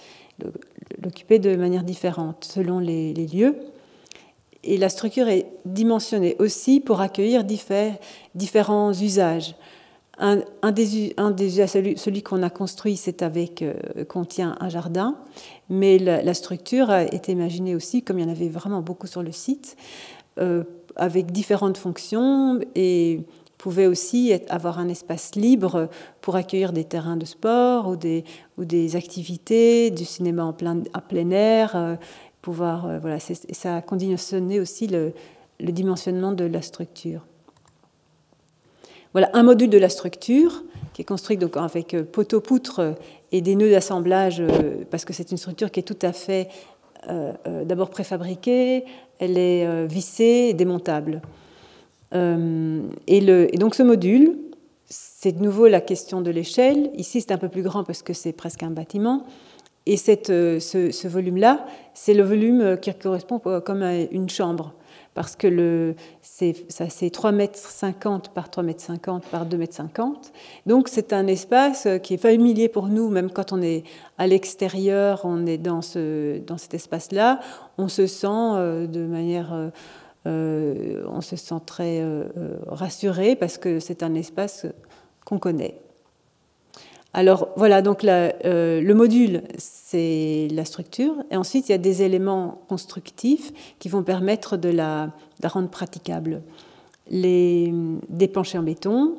Speaker 1: l'occuper de manière différente selon les lieux. Et la structure est dimensionnée aussi pour accueillir différents usages. Celui qu'on a construit, contient un jardin, mais la structure a été imaginée aussi, comme il y en avait vraiment beaucoup sur le site, avec différentes fonctions et pouvait aussi avoir un espace libre pour accueillir des terrains de sport ou des activités, du cinéma en plein air, voilà, ça a conditionné aussi le dimensionnement de la structure. Voilà un module de la structure qui est construit donc avec poteaux-poutres et des nœuds d'assemblage, parce que c'est une structure qui est tout à fait d'abord préfabriquée, elle est vissée et démontable. Et donc ce module, c'est de nouveau la question de l'échelle. Ici, c'est un peu plus grand parce que c'est presque un bâtiment. Et ce volume-là, c'est le volume qui correspond comme à une chambre. Parce que c'est 3,50 m par 3,50 m par 2,50 m. Donc c'est un espace qui est familier pour nous, même quand on est à l'extérieur, on est dans cet espace-là, on se sent de manière... on se sent très rassuré parce que c'est un espace qu'on connaît. Alors voilà, donc le module, c'est la structure, et ensuite il y a des éléments constructifs qui vont permettre de la rendre praticable. Des planchers en béton,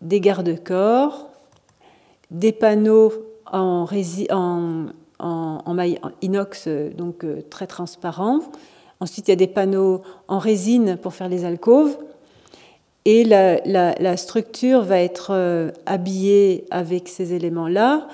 Speaker 1: des garde-corps, des panneaux en maille inox, donc très transparents. Ensuite il y a des panneaux en résine pour faire les alcôves. Et la structure va être habillée avec ces éléments-là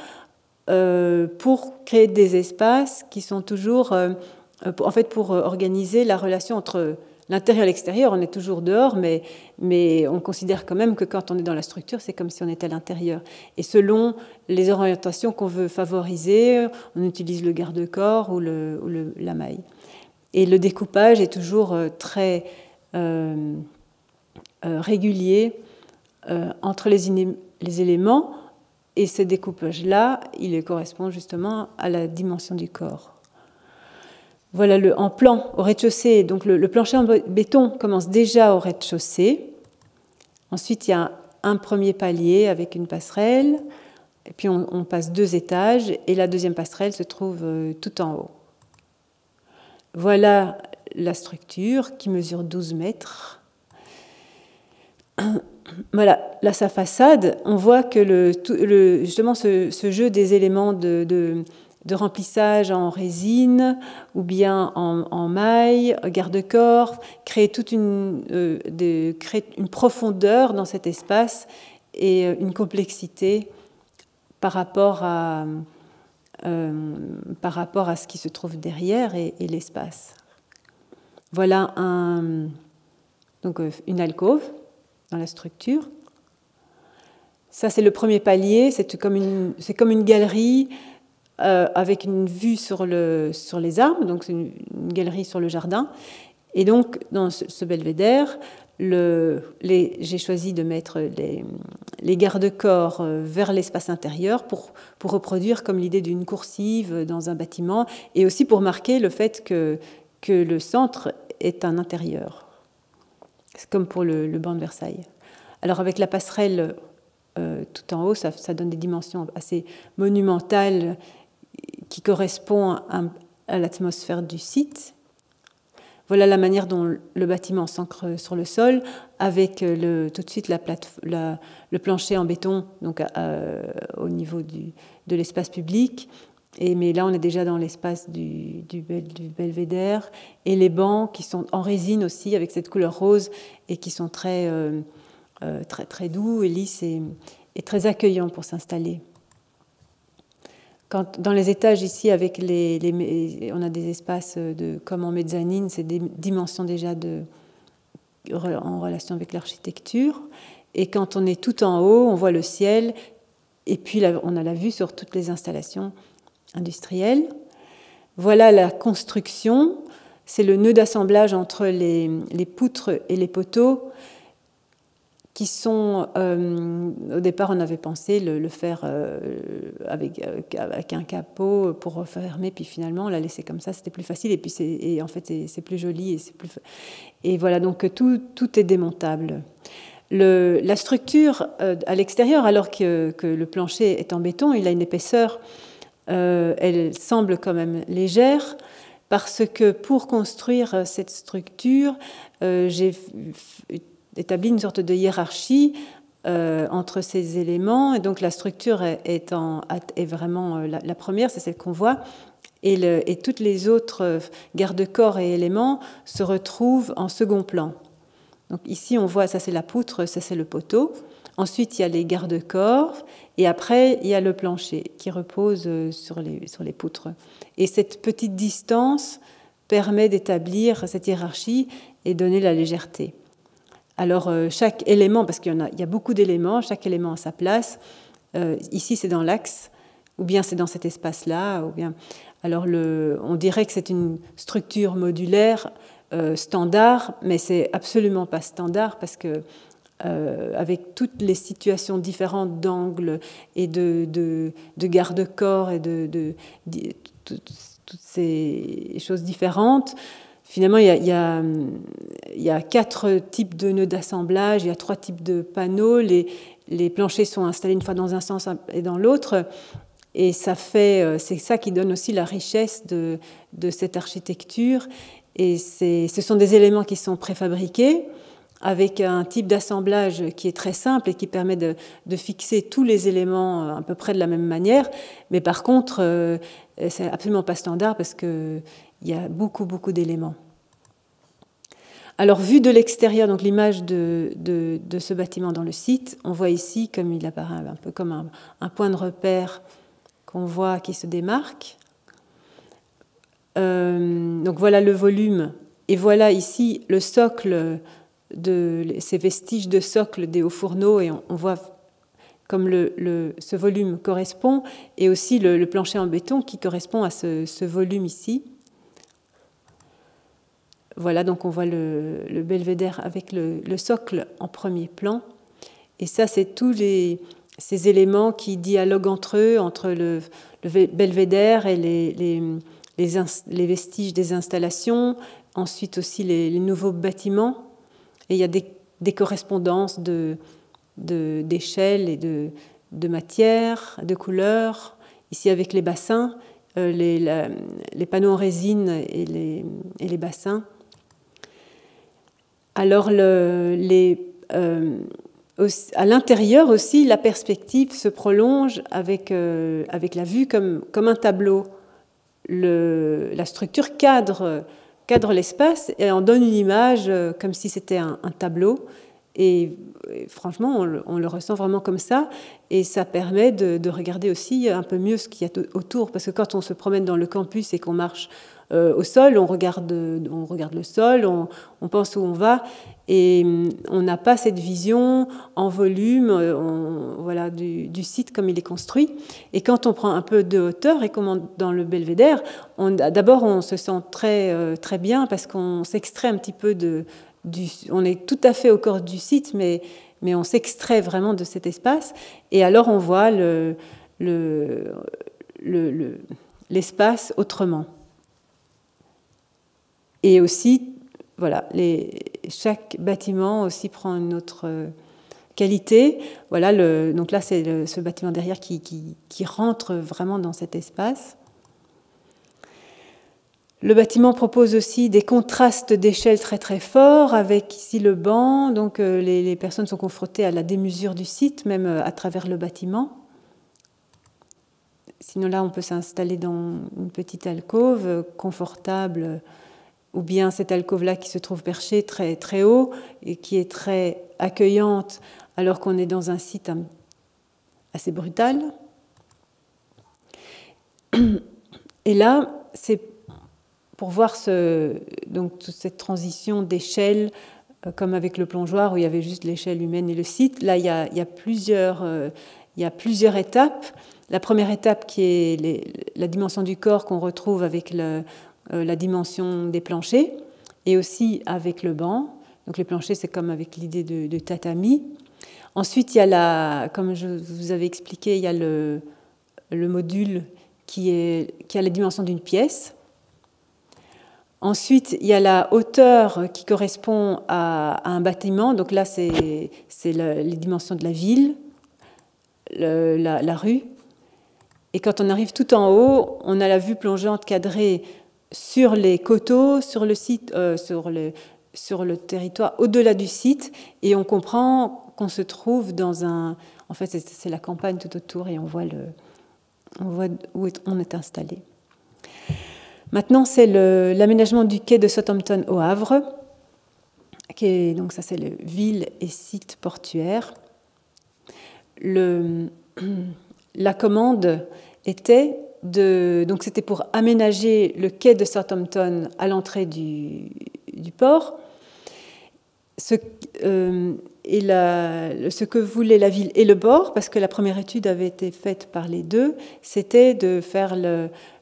Speaker 1: pour créer des espaces qui sont toujours, en fait, pour organiser la relation entre l'intérieur et l'extérieur. On est toujours dehors, mais on considère quand même que quand on est dans la structure, c'est comme si on était à l'intérieur. Et selon les orientations qu'on veut favoriser, on utilise le garde-corps ou la maille. Et le découpage est toujours très... régulier entre les éléments, et ce découpage-là, il correspond justement à la dimension du corps. Voilà, en plan, au rez-de-chaussée, donc le plancher en béton commence déjà au rez-de-chaussée. Ensuite, il y a un premier palier avec une passerelle, et puis on passe 2 étages, et la deuxième passerelle se trouve tout en haut. Voilà la structure qui mesure 12 mètres. Voilà, là, sa façade, on voit que justement ce jeu des éléments de remplissage en résine ou bien en maille, garde-corps, crée une profondeur dans cet espace et une complexité par rapport à ce qui se trouve derrière et l'espace. Voilà donc une alcôve dans la structure. Ça, c'est le premier palier, c'est comme une galerie avec une vue sur les arbres, donc c'est une galerie sur le jardin. Et donc, dans ce belvédère, j'ai choisi de mettre les garde-corps vers l'espace intérieur pour reproduire comme l'idée d'une coursive dans un bâtiment, et aussi pour marquer le fait que le centre est un intérieur. C'est comme pour le banc de Versailles. Alors avec la passerelle tout en haut, ça donne des dimensions assez monumentales qui correspondent à l'atmosphère du site. Voilà la manière dont le bâtiment s'ancre sur le sol, avec tout de suite le plancher en béton, donc au niveau de l'espace public. Mais là, on est déjà dans l'espace du belvédère, et les bancs qui sont en résine aussi, avec cette couleur rose, et qui sont très, très, très doux et lisses et très accueillants pour s'installer. Dans les étages ici, avec on a des espaces comme en mezzanine, c'est des dimensions déjà en relation avec l'architecture. Et quand on est tout en haut, on voit le ciel, et puis là, on a la vue sur toutes les installations industrielle. Voilà la construction, c'est le nœud d'assemblage entre les poutres et les poteaux qui sont, au départ on avait pensé le faire avec un capot pour refermer, puis finalement on l'a laissé comme ça, c'était plus facile, et en fait c'est plus joli, et voilà, donc tout est démontable. La structure à l'extérieur, alors que le plancher est en béton, il a une épaisseur, elle semble quand même légère, parce que pour construire cette structure, j'ai établi une sorte de hiérarchie entre ces éléments, et donc la structure est vraiment la première, c'est celle qu'on voit, et toutes les autres garde-corps et éléments se retrouvent en second plan. Donc ici, on voit, ça c'est la poutre, ça c'est le poteau. Ensuite, il y a les garde-corps, et après, il y a le plancher qui repose sur les poutres. Et cette petite distance permet d'établir cette hiérarchie et donner la légèreté. Alors, chaque élément, parce qu'il y a beaucoup d'éléments, chaque élément a sa place. Ici, c'est dans l'axe, ou bien c'est dans cet espace-là, ou bien... Alors, on dirait que c'est une structure modulaire standard, mais c'est absolument pas standard parce que avec toutes les situations différentes d'angle et de garde-corps et de toutes ces choses différentes, finalement il y a 4 types de nœuds d'assemblage, il y a 3 types de panneaux, les planchers sont installés une fois dans un sens et dans l'autre. Et c'est ça qui donne aussi la richesse de cette architecture. Et ce sont des éléments qui sont préfabriqués, avec un type d'assemblage qui est très simple et qui permet de fixer tous les éléments à peu près de la même manière. Mais par contre, c'est absolument pas standard parce qu'il y a beaucoup, beaucoup d'éléments. Alors, vu de l'extérieur, donc l'image de ce bâtiment dans le site, on voit ici, comme il apparaît un peu comme un point de repère qu'on voit qui se démarque. Donc voilà le volume, et voilà ici le socle, ces vestiges de socle des hauts fourneaux, et on voit comme ce volume correspond, et aussi le plancher en béton qui correspond à ce volume ici. Voilà, donc on voit le belvédère avec le socle en premier plan, et ça c'est tous ces éléments qui dialoguent entre eux, entre le belvédère et les vestiges des installations, ensuite aussi les nouveaux bâtiments. Et il y a des correspondances d'échelles et de matières, de couleurs. Ici avec les bassins, les panneaux en résine et les bassins. Alors à l'intérieur aussi, la perspective se prolonge avec la vue comme un tableau. La structure cadre l'espace et en donne une image comme si c'était un tableau. Et franchement, on le ressent vraiment comme ça. Et ça permet de regarder aussi un peu mieux ce qu'il y a autour. Parce que quand on se promène dans le campus et qu'on marche au sol, on regarde le sol, on pense où on va. Et on n'a pas cette vision en volume voilà, du site comme il est construit. Et quand on prend un peu de hauteur, et comme dans le belvédère, d'abord on se sent très, très bien parce qu'on s'extrait un petit peu on est tout à fait au corps du site, mais on s'extrait vraiment de cet espace. Et alors on voit l'espace autrement. Et aussi, voilà, chaque bâtiment aussi prend une autre qualité. Voilà, donc là, c'est ce bâtiment derrière qui rentre vraiment dans cet espace. Le bâtiment propose aussi des contrastes d'échelle très très forts, avec ici le banc. Donc les personnes sont confrontées à la démesure du site, même à travers le bâtiment. Sinon là, on peut s'installer dans une petite alcôve confortable, ou bien cette alcôve-là qui se trouve perchée très, très haut et qui est très accueillante alors qu'on est dans un site assez brutal. Et là, c'est pour voir donc, toute cette transition d'échelle, comme avec le plongeoir où il y avait juste l'échelle humaine et le site. Là, il y a plusieurs étapes. La première étape qui est la dimension du corps qu'on retrouve avec la dimension des planchers et aussi avec le banc. Donc les planchers, c'est comme avec l'idée de tatami. Ensuite, il y a comme je vous avais expliqué, il y a le module qui a la dimension d'une pièce. Ensuite, il y a la hauteur qui correspond à un bâtiment. Donc là, c'est les dimensions de la ville, la rue. Et quand on arrive tout en haut, on a la vue plongeante cadrée sur les coteaux, sur le site, sur le territoire au-delà du site. Et on comprend qu'on se trouve dans un... En fait, c'est la campagne tout autour et on voit où on est installé. Maintenant, c'est l'aménagement du quai de Southampton au Havre, donc ça c'est le ville et site portuaire. La commande était donc c'était pour aménager le quai de Southampton à l'entrée du port. Ce que voulait la ville et le port, parce que la première étude avait été faite par les deux, c'était de faire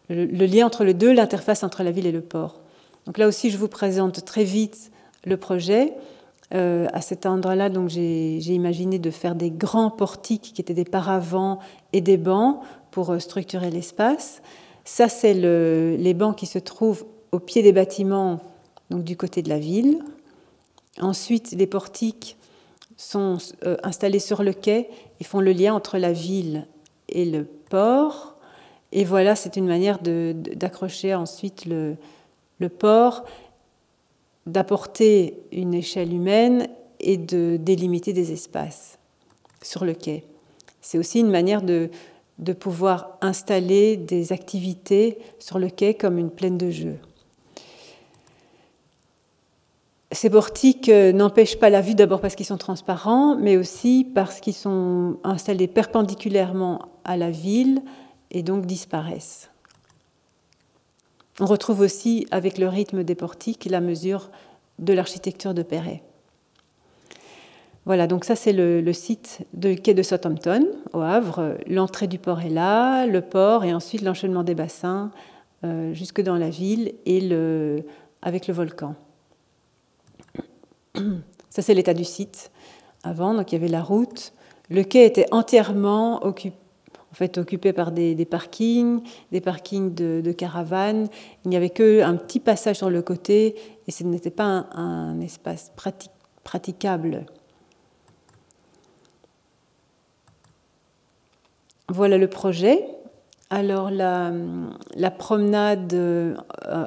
Speaker 1: le lien entre les deux, l'interface entre la ville et le port. Donc là aussi, je vous présente très vite le projet. À cet endroit-là, donc j'ai imaginé de faire des grands portiques qui étaient des paravents et des bancs pour structurer l'espace. Ça, c'est les bancs qui se trouvent au pied des bâtiments, donc du côté de la ville. Ensuite, les portiques sont installés sur le quai et font le lien entre la ville et le port. Et voilà, c'est une manière d'accrocher ensuite le port, d'apporter une échelle humaine et de délimiter des espaces sur le quai. C'est aussi une manière de pouvoir installer des activités sur le quai comme une plaine de jeu. Ces portiques n'empêchent pas la vue, d'abord parce qu'ils sont transparents, mais aussi parce qu'ils sont installés perpendiculairement à la ville et donc disparaissent. On retrouve aussi, avec le rythme des portiques, la mesure de l'architecture de Perret. Voilà, donc ça c'est le site du quai de Southampton, au Havre. L'entrée du port est là, le port, et ensuite l'enchaînement des bassins jusque dans la ville et avec le volcan. Ça c'est l'état du site avant, donc il y avait la route. Le quai était entièrement occupé par des parkings de caravanes. Il n'y avait qu'un petit passage sur le côté et ce n'était pas un espace praticable. Voilà le projet. Alors la promenade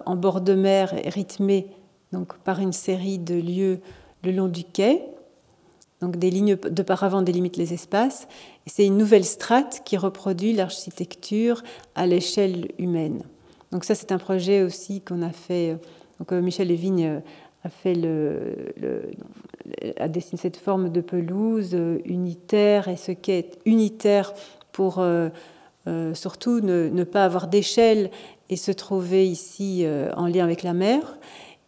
Speaker 1: en bord de mer est rythmée donc, par une série de lieux le long du quai. Donc des lignes de paravent délimitent les espaces. Et c'est une nouvelle strate qui reproduit l'architecture à l'échelle humaine. Donc ça, c'est un projet aussi qu'on a fait. Donc Michel Lévigne a dessiné cette forme de pelouse unitaire et ce quai unitaire pour surtout ne pas avoir d'échelle et se trouver ici en lien avec la mer.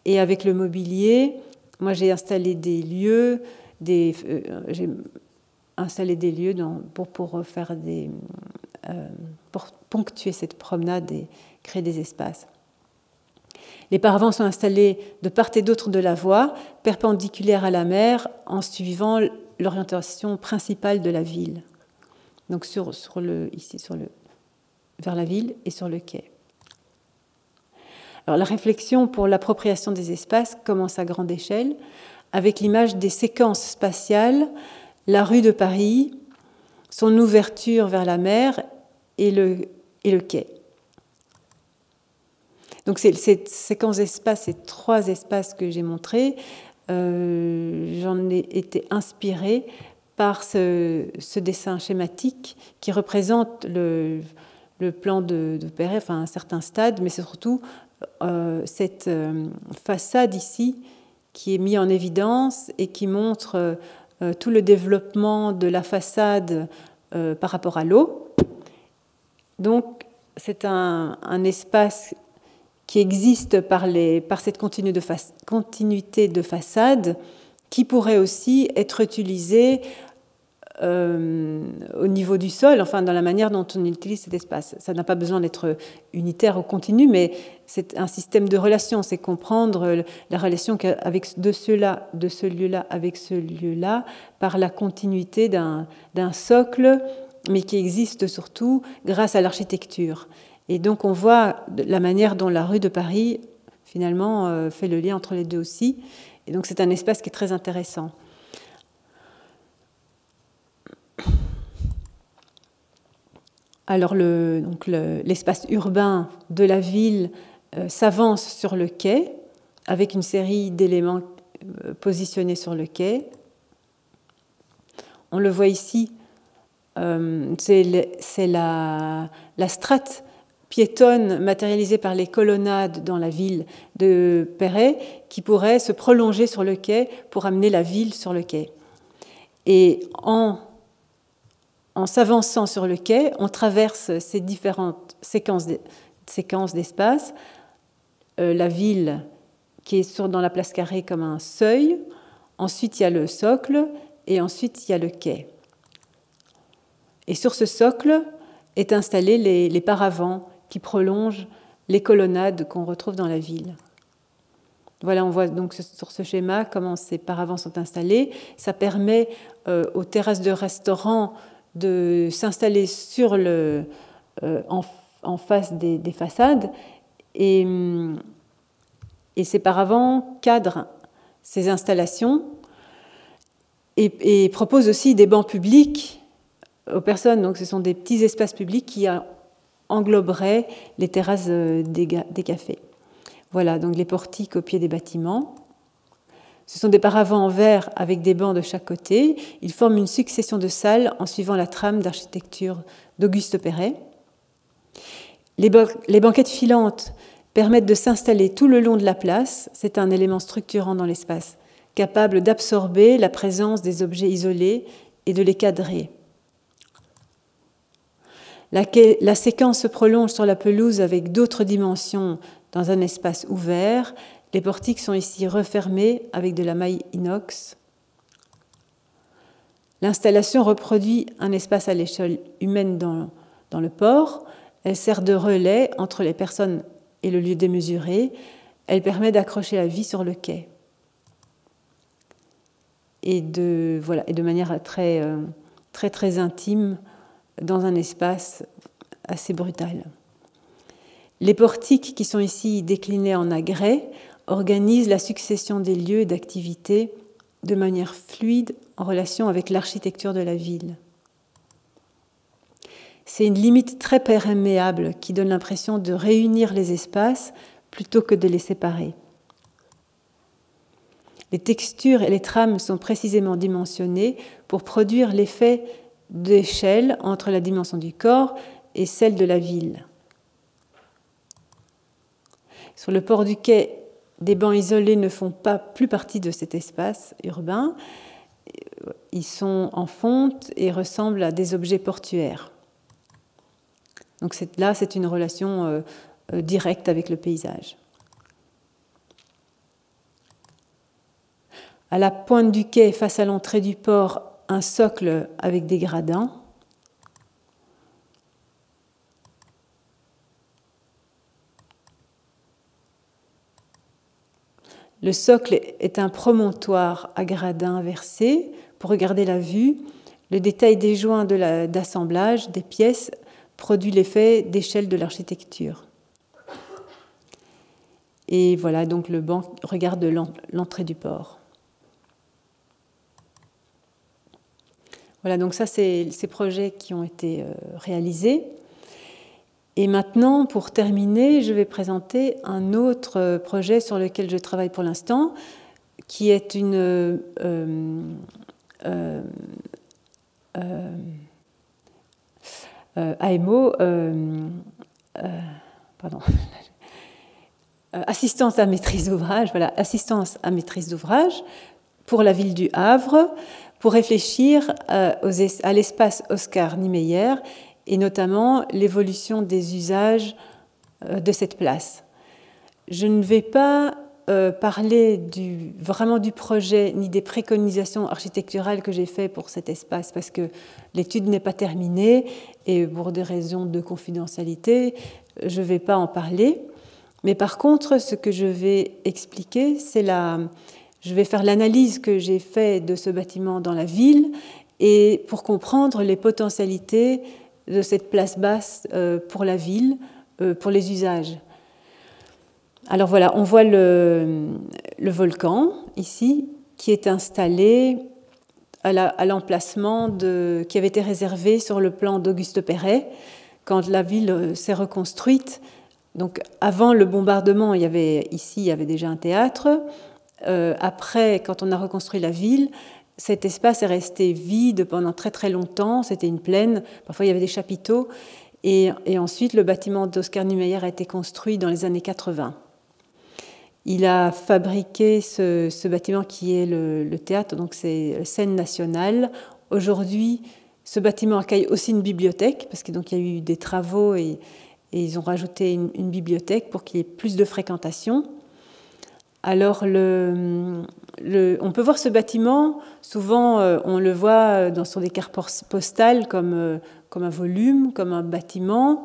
Speaker 1: Et avec le mobilier, moi j'ai installé des lieux. J'ai installé des lieux pour ponctuer cette promenade et créer des espaces. Les paravents sont installés de part et d'autre de la voie, perpendiculaires à la mer, en l'orientation principale de la ville. Donc vers la ville et sur le quai. Alors la réflexion pour l'appropriation des espaces commence à grande échelle, avec l'image des séquences spatiales, la rue de Paris, son ouverture vers la mer et le quai. Donc cette séquence d'espace, ces trois espaces que j'ai montrés, j'en ai été inspirée par ce dessin schématique qui représente le plan de Perret, enfin un certain stade, mais c'est surtout cette façade ici qui est mise en évidence et qui montre tout le développement de la façade par rapport à l'eau. Donc, c'est un espace qui existe par cette continuité de façade qui pourrait aussi être utilisé au niveau du sol, enfin dans la manière dont on utilise cet espace. Ça n'a pas besoin d'être unitaire ou continu, mais c'est un système de relations, c'est comprendre la relation de ce lieu-là avec ce lieu-là par la continuité d'un socle, mais qui existe surtout grâce à l'architecture. Et donc on voit la manière dont la rue de Paris finalement, fait le lien entre les deux aussi. Et donc, c'est un espace qui est très intéressant. Alors, l'espace urbain de la ville s'avance sur le quai, avec une série d'éléments positionnés sur le quai. On le voit ici, c'est la strate piétonne matérialisée par les colonnades dans la ville de Perret qui pourrait se prolonger sur le quai pour amener la ville sur le quai. Et en s'avançant sur le quai, on traverse ces différentes séquences d'espace. La ville qui est dans la place carrée comme un seuil. Ensuite, il y a le socle et ensuite, il y a le quai. Et sur ce socle est installé les paravents qui prolongent les colonnades qu'on retrouve dans la ville. Voilà, on voit donc sur ce schéma comment ces paravents sont installés. Ça permet aux terrasses de restaurants de s'installer en face des façades et ces paravents cadrent ces installations et proposent aussi des bancs publics aux personnes. Donc ce sont des petits espaces publics qui engloberaient les terrasses des cafés. Voilà, donc les portiques au pied des bâtiments. Ce sont des paravents en verre avec des bancs de chaque côté. Ils forment une succession de salles en suivant la trame d'architecture d'Auguste Perret. Les banquettes filantes permettent de s'installer tout le long de la place. C'est un élément structurant dans l'espace, capable d'absorber la présence des objets isolés et de les cadrer. La séquence se prolonge sur la pelouse avec d'autres dimensions dans un espace ouvert. Les portiques sont ici refermés avec de la maille inox. L'installation reproduit un espace à l'échelle humaine dans le port. Elle sert de relais entre les personnes et le lieu démesuré. Elle permet d'accrocher la vie sur le quai. Et de manière très, très, très intime dans un espace assez brutal. Les portiques qui sont ici déclinés en agrès organisent la succession des lieux et d'activités de manière fluide en relation avec l'architecture de la ville. C'est une limite très perméable qui donne l'impression de réunir les espaces plutôt que de les séparer. Les textures et les trames sont précisément dimensionnées pour produire l'effet d'échelle entre la dimension du corps et celle de la ville. Sur le port du quai, des bancs isolés ne font pas plus partie de cet espace urbain. Ils sont en fonte et ressemblent à des objets portuaires. Donc là, c'est une relation directe avec le paysage. À la pointe du quai, face à l'entrée du port, un socle avec des gradins. Le socle est un promontoire à gradins inversés pour regarder la vue. Le détail des joints d'assemblage des pièces produit l'effet d'échelle de l'architecture. Et voilà, donc le banc regarde l'entrée du port. Voilà, donc ça, c'est ces projets qui ont été réalisés. Et maintenant, pour terminer, je vais présenter un autre projet sur lequel je travaille pour l'instant, qui est une AMO, assistance à maîtrise d'ouvrage, voilà, assistance à maîtrise d'ouvrage pour la ville du Havre, pour réfléchir à l'espace Oscar Niemeyer et notamment l'évolution des usages de cette place. Je ne vais pas parler vraiment du projet ni des préconisations architecturales que j'ai faites pour cet espace parce que l'étude n'est pas terminée et pour des raisons de confidentialité, je ne vais pas en parler. Mais par contre, ce que je vais expliquer, je vais faire l'analyse que j'ai faite de ce bâtiment dans la ville et pour comprendre les potentialités de cette place basse pour la ville, pour les usages. Alors voilà, on voit le volcan ici qui est installé à l'emplacement qui avait été réservé sur le plan d'Auguste Perret quand la ville s'est reconstruite. Donc avant le bombardement, il y avait déjà un théâtre. Après, quand on a reconstruit la ville, cet espace est resté vide pendant très très longtemps. C'était une plaine. Parfois, il y avait des chapiteaux. Et ensuite, le bâtiment d'Oscar Niemeyer a été construit dans les années 80. Il a fabriqué ce bâtiment qui est le théâtre, donc c'est Scène nationale. Aujourd'hui, ce bâtiment accueille aussi une bibliothèque, parce qu'il y a eu des travaux et ils ont rajouté une bibliothèque pour qu'il y ait plus de fréquentation. Alors, on peut voir ce bâtiment, souvent on le voit sur des cartes postales comme un volume, comme un bâtiment.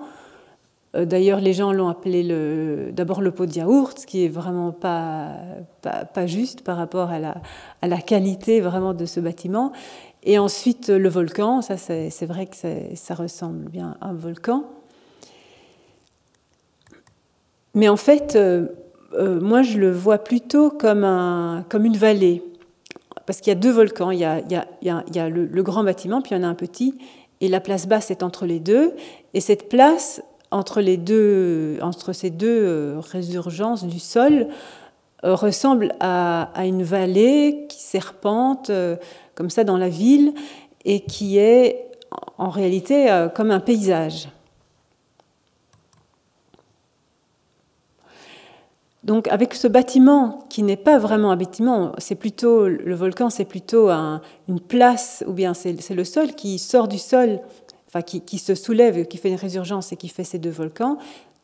Speaker 1: D'ailleurs, les gens l'ont appelé d'abord le pot de yaourt, ce qui est vraiment pas juste par rapport à la qualité vraiment de ce bâtiment. Et ensuite, le volcan, ça c'est vrai que ça ressemble bien à un volcan. Mais en fait, moi je le vois plutôt comme une vallée. Parce qu'il y a deux volcans, il y a le grand bâtiment, puis il y en a un petit, et la place basse est entre les deux. Et cette place entre ces deux résurgences du sol ressemble à une vallée qui serpente comme ça dans la ville et qui est en réalité comme un paysage. Donc avec ce bâtiment qui n'est pas vraiment un bâtiment, le volcan c'est plutôt une place, ou bien c'est le sol qui sort du sol, enfin qui se soulève, qui fait une résurgence et qui fait ces deux volcans.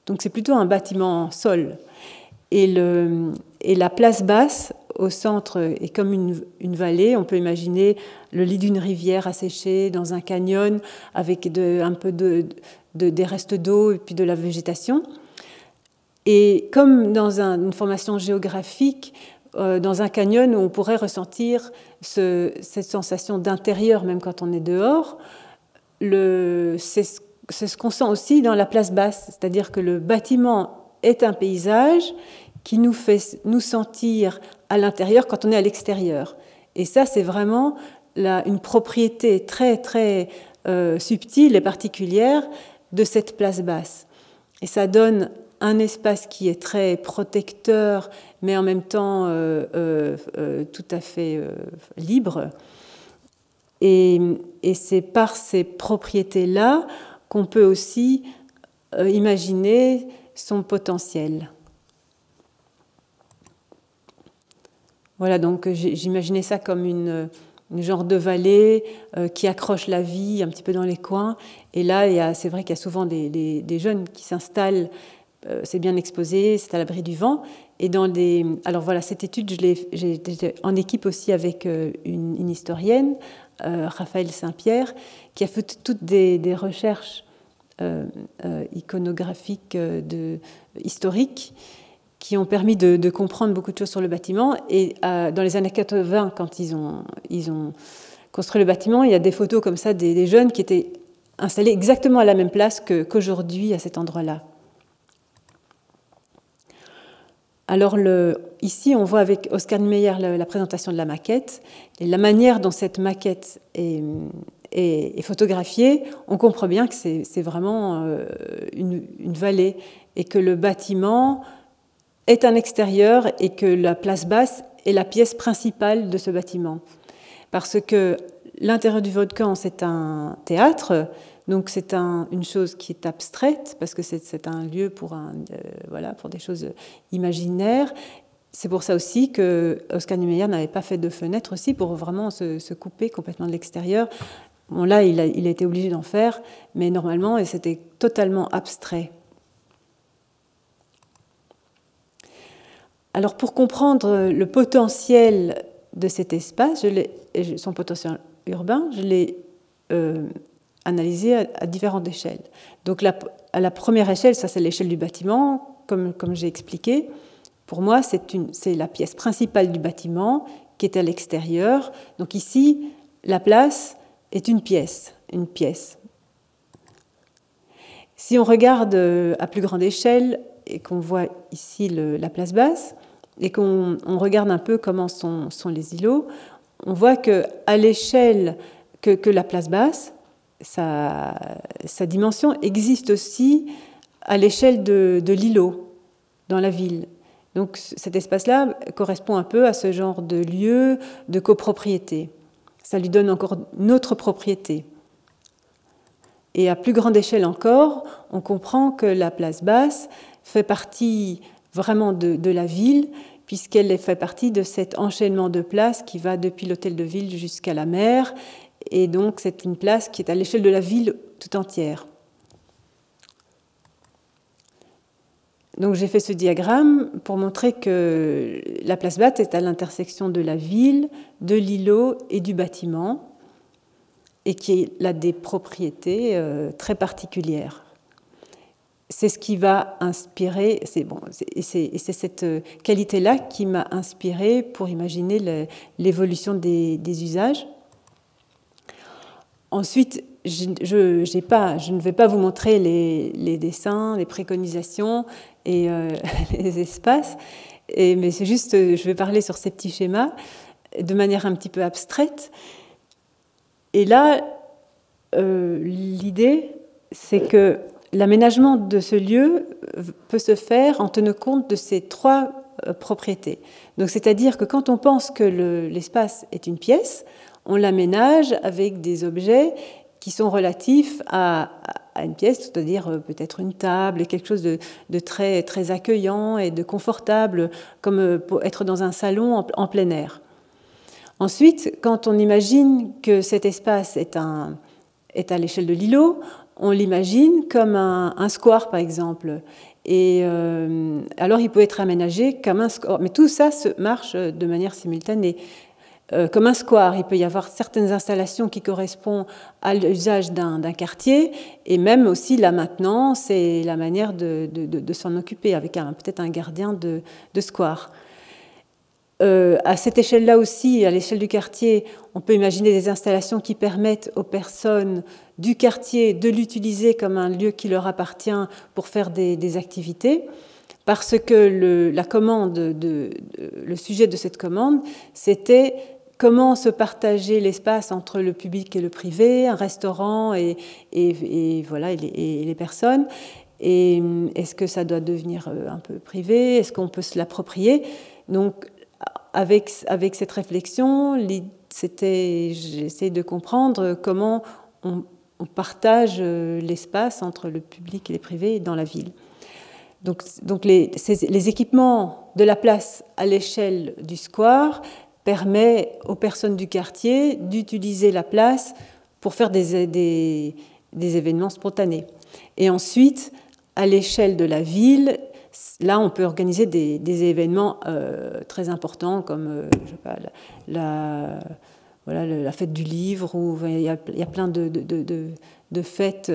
Speaker 1: Donc c'est plutôt un bâtiment sol. Et la place basse au centre est comme une vallée. On peut imaginer le lit d'une rivière asséchée dans un canyon avec un peu des restes d'eau et puis de la végétation. Et comme dans une formation géographique, dans un canyon où on pourrait ressentir cette sensation d'intérieur même quand on est dehors, c'est ce qu'on sent aussi dans la place basse, c'est-à-dire que le bâtiment est un paysage qui nous fait nous sentir à l'intérieur quand on est à l'extérieur. Et ça, c'est vraiment une propriété très, très subtile et particulière de cette place basse. Et ça donne un espace qui est très protecteur, mais en même temps tout à fait libre. Et c'est par ces propriétés-là qu'on peut aussi imaginer son potentiel. Voilà, donc j'imaginais ça comme une genre de vallée qui accroche la vie un petit peu dans les coins. Et là, c'est vrai qu'il y a souvent des jeunes qui s'installent. C'est bien exposé, c'est à l'abri du vent. Et alors voilà, cette étude, j'étais en équipe aussi avec une historienne, Raphaël Saint-Pierre, qui a fait toutes des recherches iconographiques, historiques, qui ont permis de comprendre beaucoup de choses sur le bâtiment. Et dans les années 80, quand ils ont construit le bâtiment, il y a des photos comme ça des jeunes qui étaient installés exactement à la même place qu'aujourd'hui à cet endroit-là. Alors ici, on voit avec Oscar Niemeyer la présentation de la maquette. Et la manière dont cette maquette est photographiée, on comprend bien que c'est vraiment une vallée et que le bâtiment est un extérieur et que la place basse est la pièce principale de ce bâtiment. Parce que l'intérieur du volcan, c'est un théâtre. Donc c'est une chose qui est abstraite, parce que c'est un lieu pour des choses imaginaires. C'est pour ça aussi que Oscar Niemeyer n'avait pas fait de fenêtre aussi, pour vraiment se couper complètement de l'extérieur. Bon, là, il a été obligé d'en faire, mais normalement, c'était totalement abstrait. Alors pour comprendre le potentiel de cet espace, son potentiel urbain, je l'ai analysé à différentes échelles. Donc à la première échelle, ça c'est l'échelle du bâtiment, comme j'ai expliqué. Pour moi, c'est la pièce principale du bâtiment qui est à l'extérieur. Donc ici, la place est une pièce. Si on regarde à plus grande échelle, et qu'on voit ici la place basse, et qu'on regarde un peu comment sont les îlots, on voit qu'à l'échelle que la place basse, sa dimension existe aussi à l'échelle de l'îlot dans la ville. Donc cet espace-là correspond un peu à ce genre de lieu de copropriété. Ça lui donne encore une autre propriété. Et à plus grande échelle encore, on comprend que la place basse fait partie vraiment de la ville, puisqu'elle fait partie de cet enchaînement de places qui va depuis l'hôtel de ville jusqu'à la mer. Et donc c'est une place qui est à l'échelle de la ville tout entière. Donc j'ai fait ce diagramme pour montrer que la place basse est à l'intersection de la ville, de l'îlot et du bâtiment, et qui a des propriétés très particulières. C'est ce qui va inspirer, et c'est cette qualité-là qui m'a inspiré pour imaginer l'évolution des usages. Ensuite, je ne vais pas vous montrer les dessins, les préconisations et les espaces, mais c'est juste, je vais parler sur ces petits schémas de manière un petit peu abstraite. Et là, l'idée, c'est que l'aménagement de ce lieu peut se faire en tenant compte de ces trois propriétés. Donc, c'est-à-dire que quand on pense que l'espace est une pièce, on l'aménage avec des objets qui sont relatifs à une pièce, c'est-à-dire peut-être une table, quelque chose de très, très accueillant et de confortable, comme pour être dans un salon en plein air. Ensuite, quand on imagine que cet espace est à l'échelle de l'îlot, on l'imagine comme un square, par exemple. Et alors, il peut être aménagé comme un square. Mais tout ça marche de manière simultanée. Comme un square, il peut y avoir certaines installations qui correspondent à l'usage d'un quartier, et même aussi la maintenance et la manière de s'en occuper, avec peut-être un gardien de square. À cette échelle-là aussi, à l'échelle du quartier, on peut imaginer des installations qui permettent aux personnes du quartier de l'utiliser comme un lieu qui leur appartient pour faire des activités, parce que le sujet de cette commande, c'était comment se partager l'espace entre le public et le privé, un restaurant et les personnes. Et est-ce que ça doit devenir un peu privé? Est-ce qu'on peut se l'approprier? Donc, avec cette réflexion, j'essaie de comprendre comment on partage l'espace entre le public et les privés dans la ville. Donc les équipements de la place à l'échelle du square permet aux personnes du quartier d'utiliser la place pour faire des événements spontanés. Et ensuite, à l'échelle de la ville, là, on peut organiser des événements très importants comme je sais pas, la fête du livre, où il y a plein de fêtes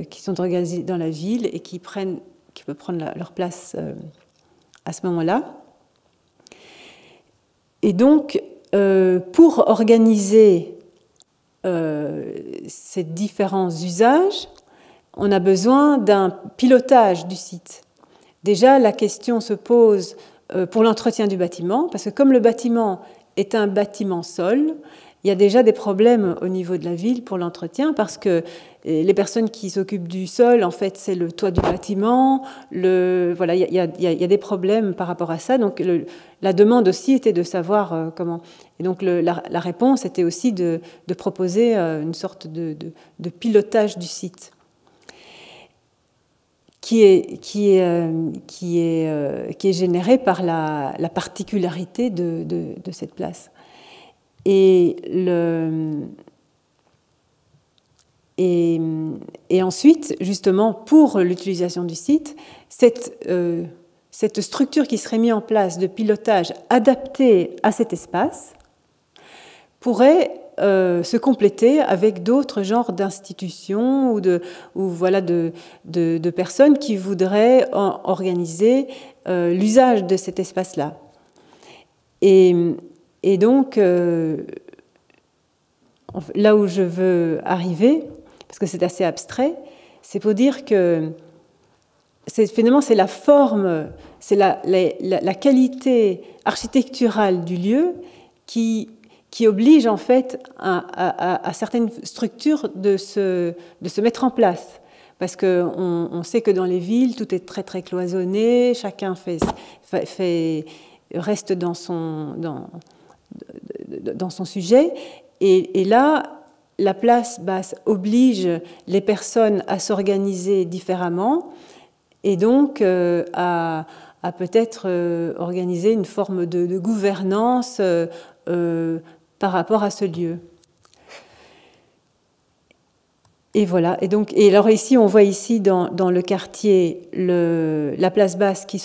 Speaker 1: qui sont organisées dans la ville et qui peuvent prendre leur place à ce moment-là. Et donc, pour organiser ces différents usages, on a besoin d'un pilotage du site. Déjà, la question se pose pour l'entretien du bâtiment, parce que comme le bâtiment est un bâtiment sol, il y a déjà des problèmes au niveau de la ville pour l'entretien, parce que les personnes qui s'occupent du sol, en fait, c'est le toit du bâtiment. Voilà, il y a des problèmes par rapport à ça. Donc, la demande aussi était de savoir comment. Et donc, la réponse était aussi de proposer une sorte de pilotage du site, qui est généré par la particularité de cette place. Et ensuite, justement, pour l'utilisation du site, cette structure qui serait mise en place de pilotage adaptée à cet espace pourrait se compléter avec d'autres genres d'institutions ou de personnes qui voudraient organiser l'usage de cet espace-là. Et donc, là où je veux arriver, parce que c'est assez abstrait, c'est pour dire que finalement, c'est la forme, c'est la qualité architecturale du lieu qui oblige en fait à certaines structures de se mettre en place. Parce qu'on sait que dans les villes, tout est très très cloisonné, chacun reste dans son sujet. Et là, la place basse oblige les personnes à s'organiser différemment et donc à peut-être organiser une forme de gouvernance par rapport à ce lieu. Et voilà. Et alors ici, on voit ici dans le quartier la place basse qui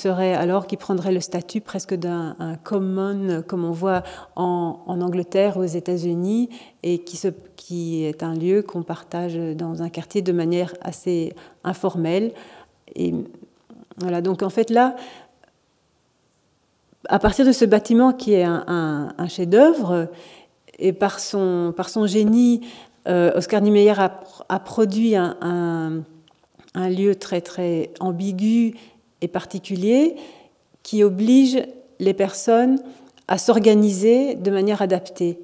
Speaker 1: prendrait le statut presque d'un common, comme on voit en Angleterre, aux États-Unis, et qui est un lieu qu'on partage dans un quartier de manière assez informelle. Et voilà. Donc en fait là, à partir de ce bâtiment qui est un chef-d'œuvre, et par son génie, Oscar Niemeyer a produit un lieu très très ambigu et particulier qui oblige les personnes à s'organiser de manière adaptée.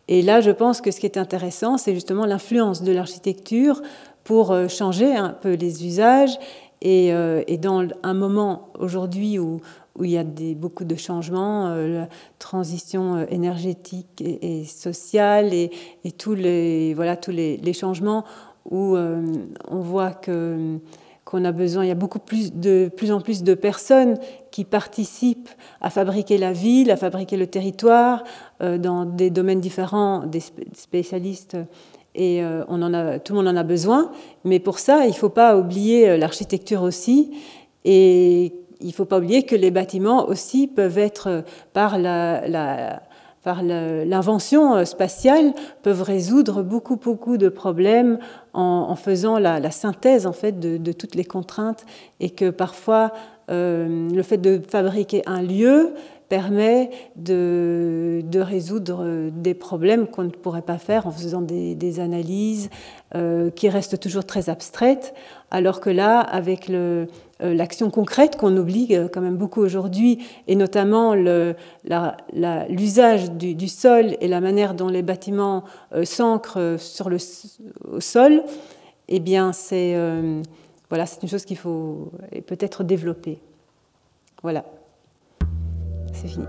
Speaker 1: Et là, je pense que ce qui est intéressant, c'est justement l'influence de l'architecture pour changer un peu les usages. Et dans un moment aujourd'hui où il y a beaucoup de changements, la transition énergétique et sociale et tous les changements où on voit qu'on a besoin, il y a de plus en plus de personnes qui participent à fabriquer la ville, à fabriquer le territoire dans des domaines différents, des spécialistes. Et tout le monde en a besoin, mais pour ça, il ne faut pas oublier l'architecture aussi, et il ne faut pas oublier que les bâtiments aussi peuvent être, par l'invention spatiale, peuvent résoudre beaucoup de problèmes en faisant la synthèse en fait de toutes les contraintes, et que parfois le fait de fabriquer un lieu permet de résoudre des problèmes qu'on ne pourrait pas faire en faisant des analyses qui restent toujours très abstraites, alors que là, avec l'action concrète qu'on oublie quand même beaucoup aujourd'hui, et notamment l'usage du sol et la manière dont les bâtiments s'ancrent au sol, eh bien c'est une chose qu'il faut peut-être développer. Voilà. C'est fini.